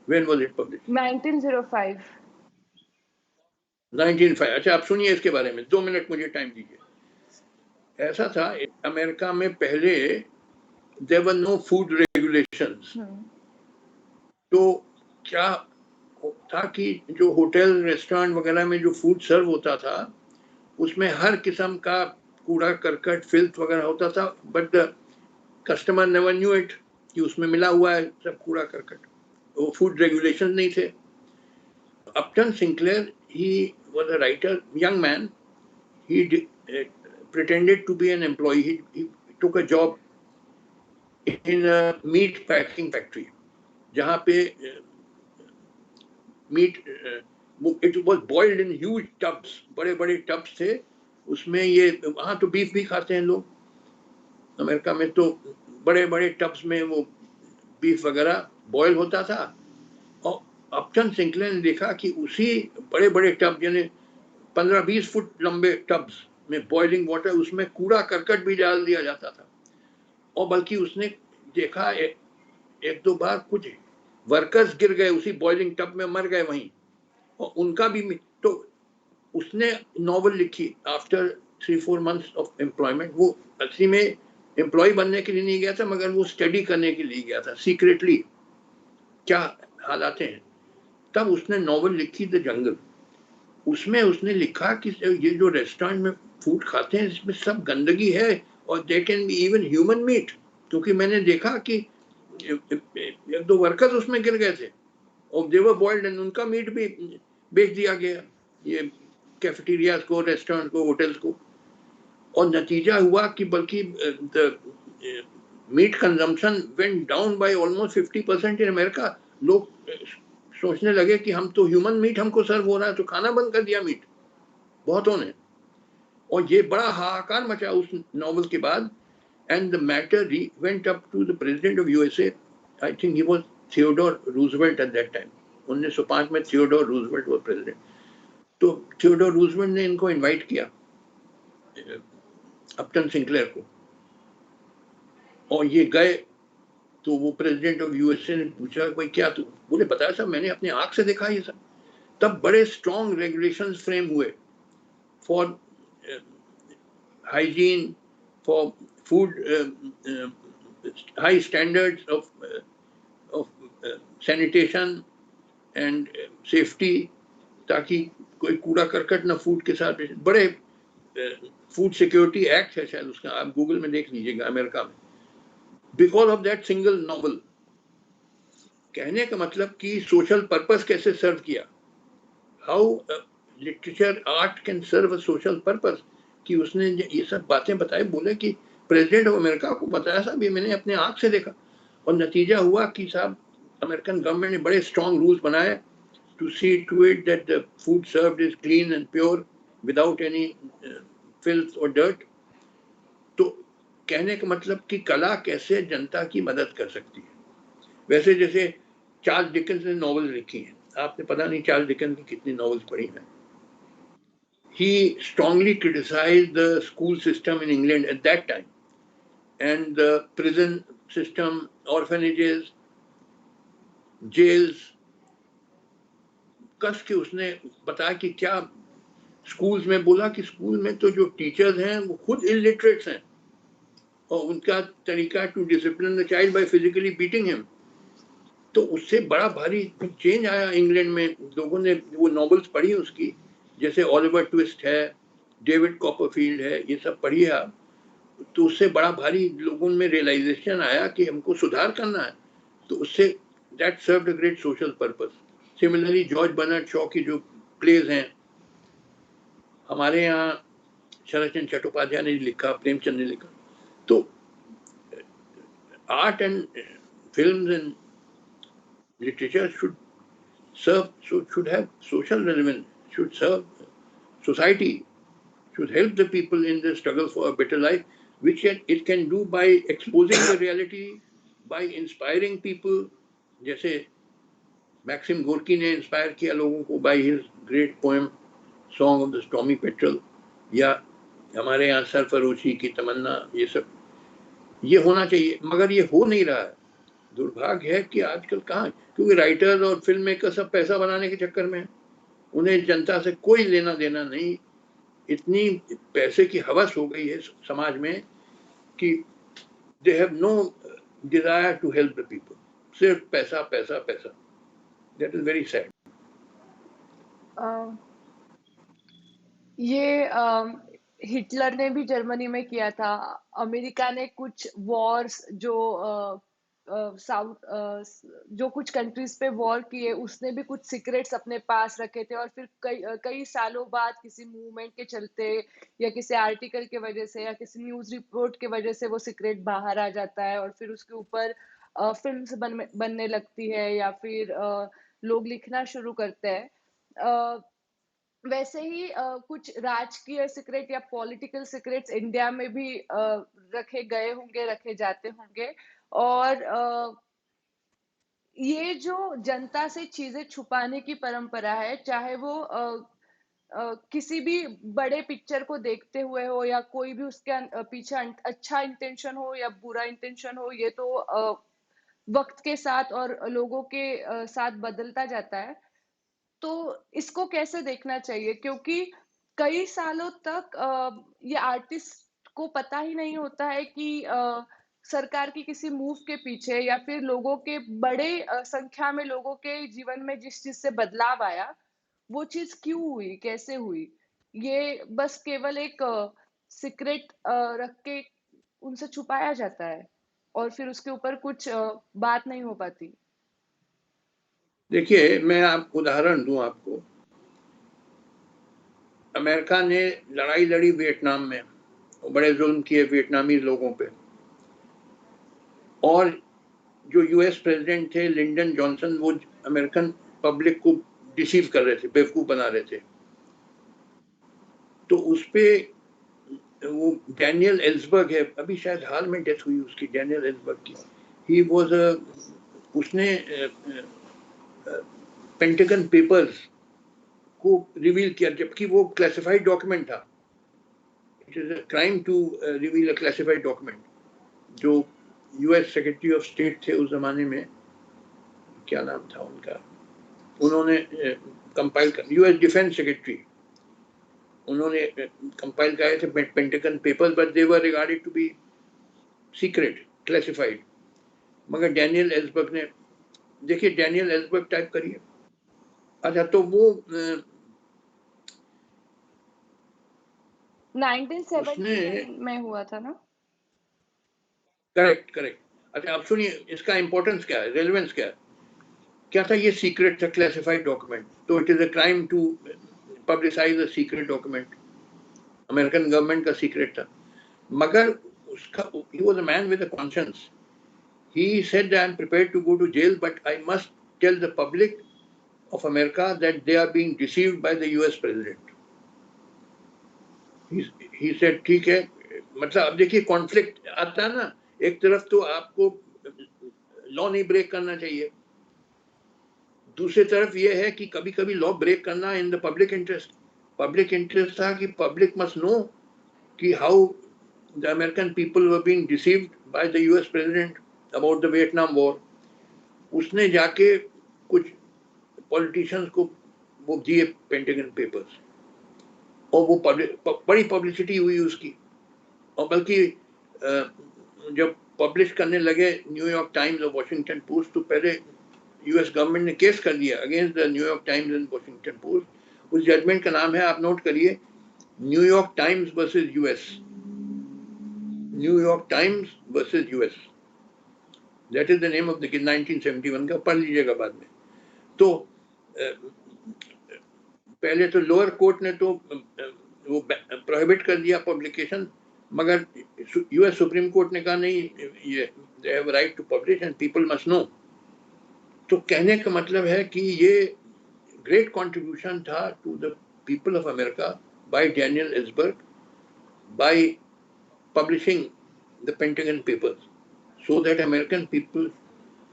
S1: When was it published?
S2: 1905.
S1: 1905। अच्छा, आप सुनिए इसके बारे में, 2 मिनट मुझे टाइम दीजिए। ऐसा था, अमेरिका में पहले there were no food regulations। तो क्या था कि जो होटल रेस्टोरेंट वगैरह में जो फूड सर्व होता था उसमें हर किस्म का कूड़ा करकट फिल्थ वगैरह होता था, but the customer never knew it कि उसमें मिला हुआ है सब कूड़ा करकट, वो फूड रेगुलेशन नहीं थे। अपटन Sinclair, he was a writer, young man, he pretended to be an employee, he took a job in a meat packing factory जहाँ पे मीट, it was boiled in huge tubs, बड़े बड़े टब्स थे उसमें। ये वहाँ तो बीफ भी खाते हैं लोग, अमेरिका में तो बड़े बड़े टब्स में वो बीफ वगैरह बॉयल होता था। और अपटन सिंक्लेयर ने देखा कि उसी बड़े बड़े टब, यानी 15-20 फुट लंबे टब्स में बॉइलिंग वाटर, उसमें कूड़ा करकट भी डाल दिया जाता था। और बल्कि उसने देखा एक दो बार कुछ वर्कर्स गिर गए उसी बॉइलिंग टब में, मर गए वहीं, और उनका भी। तो उसने नॉवल लिखी आफ्टर 3-4 मंथ्स ऑफ एम्प्लॉयमेंट। वो असली में एम्प्लॉय बनने के लिए नहीं गया था, मगर वो स्टडी करने के लिए गया था सीक्रेटली क्या हालात हैं। तब उसने नॉवल लिखी द जंगल। उसमें उसने लिखा कि ये जो रेस्टोरेंट में फूड खाते हैं इसमें सब गंदगी है, और they can be even human meat, क्योंकि मैंने देखा कि 1-2 वर्कर्स उसमें गिर गए थे और दे वर बॉइल्ड, एंड उनका मीट भी बेच दिया गया ये कैफेटेरियाज को, रेस्टोरेंट को, होटल्स को। और नतीजा हुआ कि बल्कि the meat consumption went down by almost 50% in America. लोग सोचने लगे कि हम तो ह्यूमन मीट हमको सर्व हो रहा है, तो खाना बंद कर दिया मीट बहुतों ने। और ये बड़ा हाहाकार मचा उस नॉवल के बाद। And the matter went up to the president of USA, I think he was Theodore Roosevelt at that time. 1905 में थियोडोर रूजवेल्ट वो प्रेसिडेंट। तो थियोडोर रूजवेल्ट ने इनको इनवाइट किया, अपटन सिंक्लेयर को, और ये गए। तो वो प्रेसिडेंट ऑफ USA ने पूछा भाई क्या तू, बोले बताया साहब मैंने अपने आंख से देखा ये सब। तब बड़े स्ट्रॉन्ग रेगुलेशंस फ्रेम हुए for hygiene, for food, high standards of sanitation, and safety, ताकि कोई कूड़ा करकट ना फूड के साथ। बड़े फूड सिक्योरिटी एक्ट है शायद उसका, आप गूगल में देख लीजिएगा अमेरिका में, because of that single novel. कहने का मतलब कि सोशल पर्पस कैसे सर्व किया, how literature art can serve a social purpose, कि उसने ये सब बातें बताई। बोले कि प्रेसिडेंट ऑफ अमेरिका को बताया साहब, ये मैंने अपने आंख से देखा। और नतीजा हुआ कि साहब अमेरिकन गवर्नमेंट ने बड़े स्ट्रॉन्ग रूल्स बनाए to see to it that the food served is clean and pure without any filth or dirt। तो कहने का मतलब कि कला कैसे जनता की मदद कर सकती है। वैसे जैसे चार्ल्स डिकेंस ने नॉवेल लिखी हैं, आपने पता नहीं चार्ल्स डिकेंस की कितनी नॉवेल्स पढ़ी हैं। He strongly criticized the school system in England at that time and the prison system, orphanages, jails। कस के उसने बताया कि क्या स्कूल्स में, बोला कि स्कूल में तो जो टीचर्स हैं वो खुद इलिटरेट्स हैं, और उनका तरीका to discipline the child by physically beating him. तो उससे बड़ा भारी चेंज आया इंग्लैंड में। लोगों ने वो नॉवेल्स पढ़ी उसकी, जैसे ओलिवर ट्विस्ट है, डेविड कॉपरफील्ड है, ये सब पढ़िए आप। तो उससे बड़ा भारी लोगों में रियलाइजेशन आया कि हमको सुधार करना है। तो उससे that served a great social purpose. Similarly George Bernard Shaw की जो प्लेज हैं, हमारे यहाँ शरद चंद्र चट्टोपाध्याय ने लिखा, प्रेमचंद ने लिखा। तो art and films and literature should serve, should have social relevance, should serve society, should help the people in the struggle for a better life, which it can do by exposing the reality, by inspiring people। जैसे maxim Gorky ने inspire किया लोगों को by his great poem song of the stormy petrol, या हमारे यहाँ सरफरोशी की तमन्ना, ये सब ये होना चाहिए, मगर ये हो नहीं रहा है। दुर्भाग्य है कि आजकल कहाँ, क्योंकि राइटर्स और फिल्म मेकर सब पैसा बनाने के चक्कर में, उन्हें जनता से कोई लेना देना नहीं। इतनी पैसे की हवस हो गई है समाज में कि they have no desire to help the people, सिर्फ पैसा पैसा पैसा। That is very sad.
S2: ये हिटलर ने भी जर्मनी में किया था। अमेरिका ने कुछ वॉर्स जो साउथ जो कुछ कंट्रीज पे वॉर किए, उसने भी कुछ सीक्रेट्स अपने पास रखे थे, और फिर कई सालों बाद किसी मूवमेंट के चलते या किसी आर्टिकल के वजह से या किसी न्यूज रिपोर्ट के वजह से वो सीक्रेट बाहर आ जाता है, और फिर उसके ऊपर फिल्म्स बनने लगती है, या फिर लोग लिखना शुरू करते हैं। वैसे ही कुछ राजकीय सीक्रेट या पॉलिटिकल सीक्रेट्स इंडिया में भी रखे गए होंगे, रखे जाते होंगे। और ये जो जनता से चीजें छुपाने की परंपरा है, चाहे वो किसी भी बड़े पिक्चर को देखते हुए हो, या कोई भी उसके पीछे अच्छा इंटेंशन हो या बुरा इंटेंशन हो, ये तो वक्त के साथ और लोगों के साथ बदलता जाता है। तो इसको कैसे देखना चाहिए? क्योंकि कई सालों तक ये आर्टिस्ट को पता ही नहीं होता है कि सरकार की किसी मूव के पीछे, या फिर लोगों के बड़े संख्या में लोगों के जीवन में जिस चीज से बदलाव आया, वो चीज क्यों हुई, कैसे हुई? ये बस केवल एक सीक्रेट रख के उनसे छुपाया जाता है, और फिर उसके ऊपर कुछ बात नहीं हो पाती।
S1: देखिए, मैं आप उदाहरण दूं आपको। अमेरिका ने लड़ाई लड़ी वियतनाम में, बड़े जुल्म किए वियतनामी लोगों पे, और जो यूएस प्रेसिडेंट थे लिंडन जॉनसन, वो अमेरिकन पब्लिक को डिसीव कर रहे थे, बेवकूफ बना रहे थे। तो उस पे वो डैनियल एल्सबर्ग है, अभी शायद हाल में डेथ हुई उसकी, डैनियल एल्सबर्ग की। ही वाज उसने पेंटागन पेपर्स को रिवील किया, जबकि वो क्लासिफाइड डॉक्यूमेंट था। It is a crime to reveal a classified document. जो यूएस सेक्रेटरी ऑफ स्टेट थे उस जमाने में, क्या नाम था उनका, उन्होंने कंपाइल कर, यूएस डिफेंस सेक्रेटरी, उन्होंने कंपाइल कराए थे Pentagon papers, but they were regarded to be secret, classified. मगर डैनियल एल्सबर्ग ने, देखिए डैनियल एल्सबर्ग टाइप करिए, अच्छा, तो वो उसने
S2: 1979 में हुआ था ना?
S1: Correct correct. अच्छा, आप सुनिए, इसका इंपॉर्टेंस क्या है, रेलेवेंस क्या है। क्या था, ये सीक्रेट था, क्लासिफाइड डॉक्यूमेंट, तो it is a crime to publicise a secret document. American government का सीक्रेट था, मगर उसका, he was a man with a conscience. He said, I am prepared to go to jail, but I must tell the public of America that they are being deceived by the US president. He said, ठीक है। मतलब अब देखिए conflict आता है ना, एक तरफ तो आपको लॉ नहीं ब्रेक करना चाहिए, दूसरी तरफ ये है कि कभी कभी लॉ ब्रेक करना in the public interest. Public interest था कि पब्लिक मस्ट नो कि how the American people were being deceived by the US president about the Vietnam war. उसने जाके कुछ पॉलिटिशियंस को वो दिए पेंटागन पेपर्स, और वो बड़ी पब्लिसिटी हुई उसकी। और बल्कि जब पब्लिश करने लगे न्यूयॉर्क टाइम्स और वॉशिंगटन पोस्ट, तो पहले यूएस गवर्नमेंट ने केस कर दिया against the New York times and Washington post. उस जजमेंट का नाम है, आप नोट करिए, New York times versus US. New York times versus US, that is the name of the 1971 का, पढ़ लीजिएगा बाद में। तो पहले तो लोअर कोर्ट ने तो वो प्रोहिबिट कर दिया पब्लिकेशन, मगर यूएस सुप्रीम कोर्ट ने कहा नहीं, ये they have right to publish and people must know. तो कहने का मतलब है कि ये ग्रेट कंट्रीब्यूशन था to the people of America by Daniel Ellsberg, by publishing the Pentagon Papers, so that American people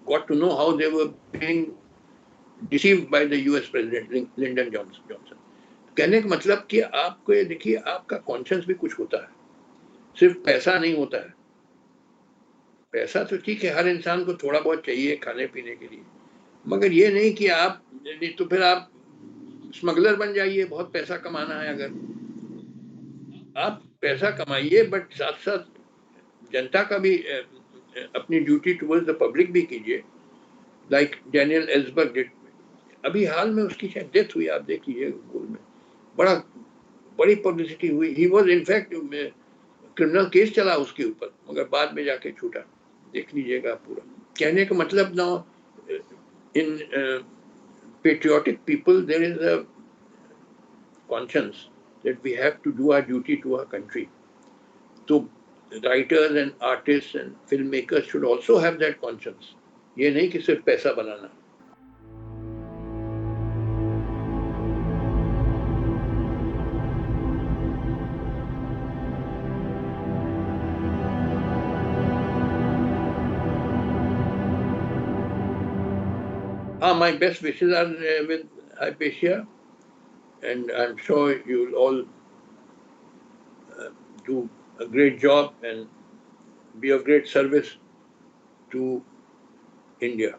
S1: got to know how they were being deceived by the US President Lyndon Johnson. कहने का मतलब कि आपको ये देखिए, आपका conscience भी कुछ होता है, सिर्फ पैसा नहीं होता है। पैसा तो ठीक है, हर इंसान को थोड़ा बहुत चाहिए खाने पीने के लिए, मगर ये नहीं कि आप, तो फिर आप स्मगलर बन जाइए, बहुत पैसा कमाना है अगर। आप पैसा कमाइए, बट साथ साथ जनता का भी अपनी ड्यूटी टुवर्ड्स द पब्लिक भी कीजिए, लाइक डैनियल एल्सबर्ग डिड। अभी हाल में उसकी शायद डेथ हुई, आप देख लीजिए गूगल में, बड़ा बड़ी पब्लिसिटी हुई। He was in fact, criminal case चला उसके ऊपर, मगर बाद में जाके छूटा, देख लीजिएगा पूरा। कहने का मतलब ना, इन patriotic people there is a conscience that we have to do our duty to our country. So writers and artists and filmmakers should also have that conscience. ये नहीं कि सिर्फ पैसा बनाना। My best wishes are with Hypatia, and I'm sure you'll all do a great job and be of great service to India.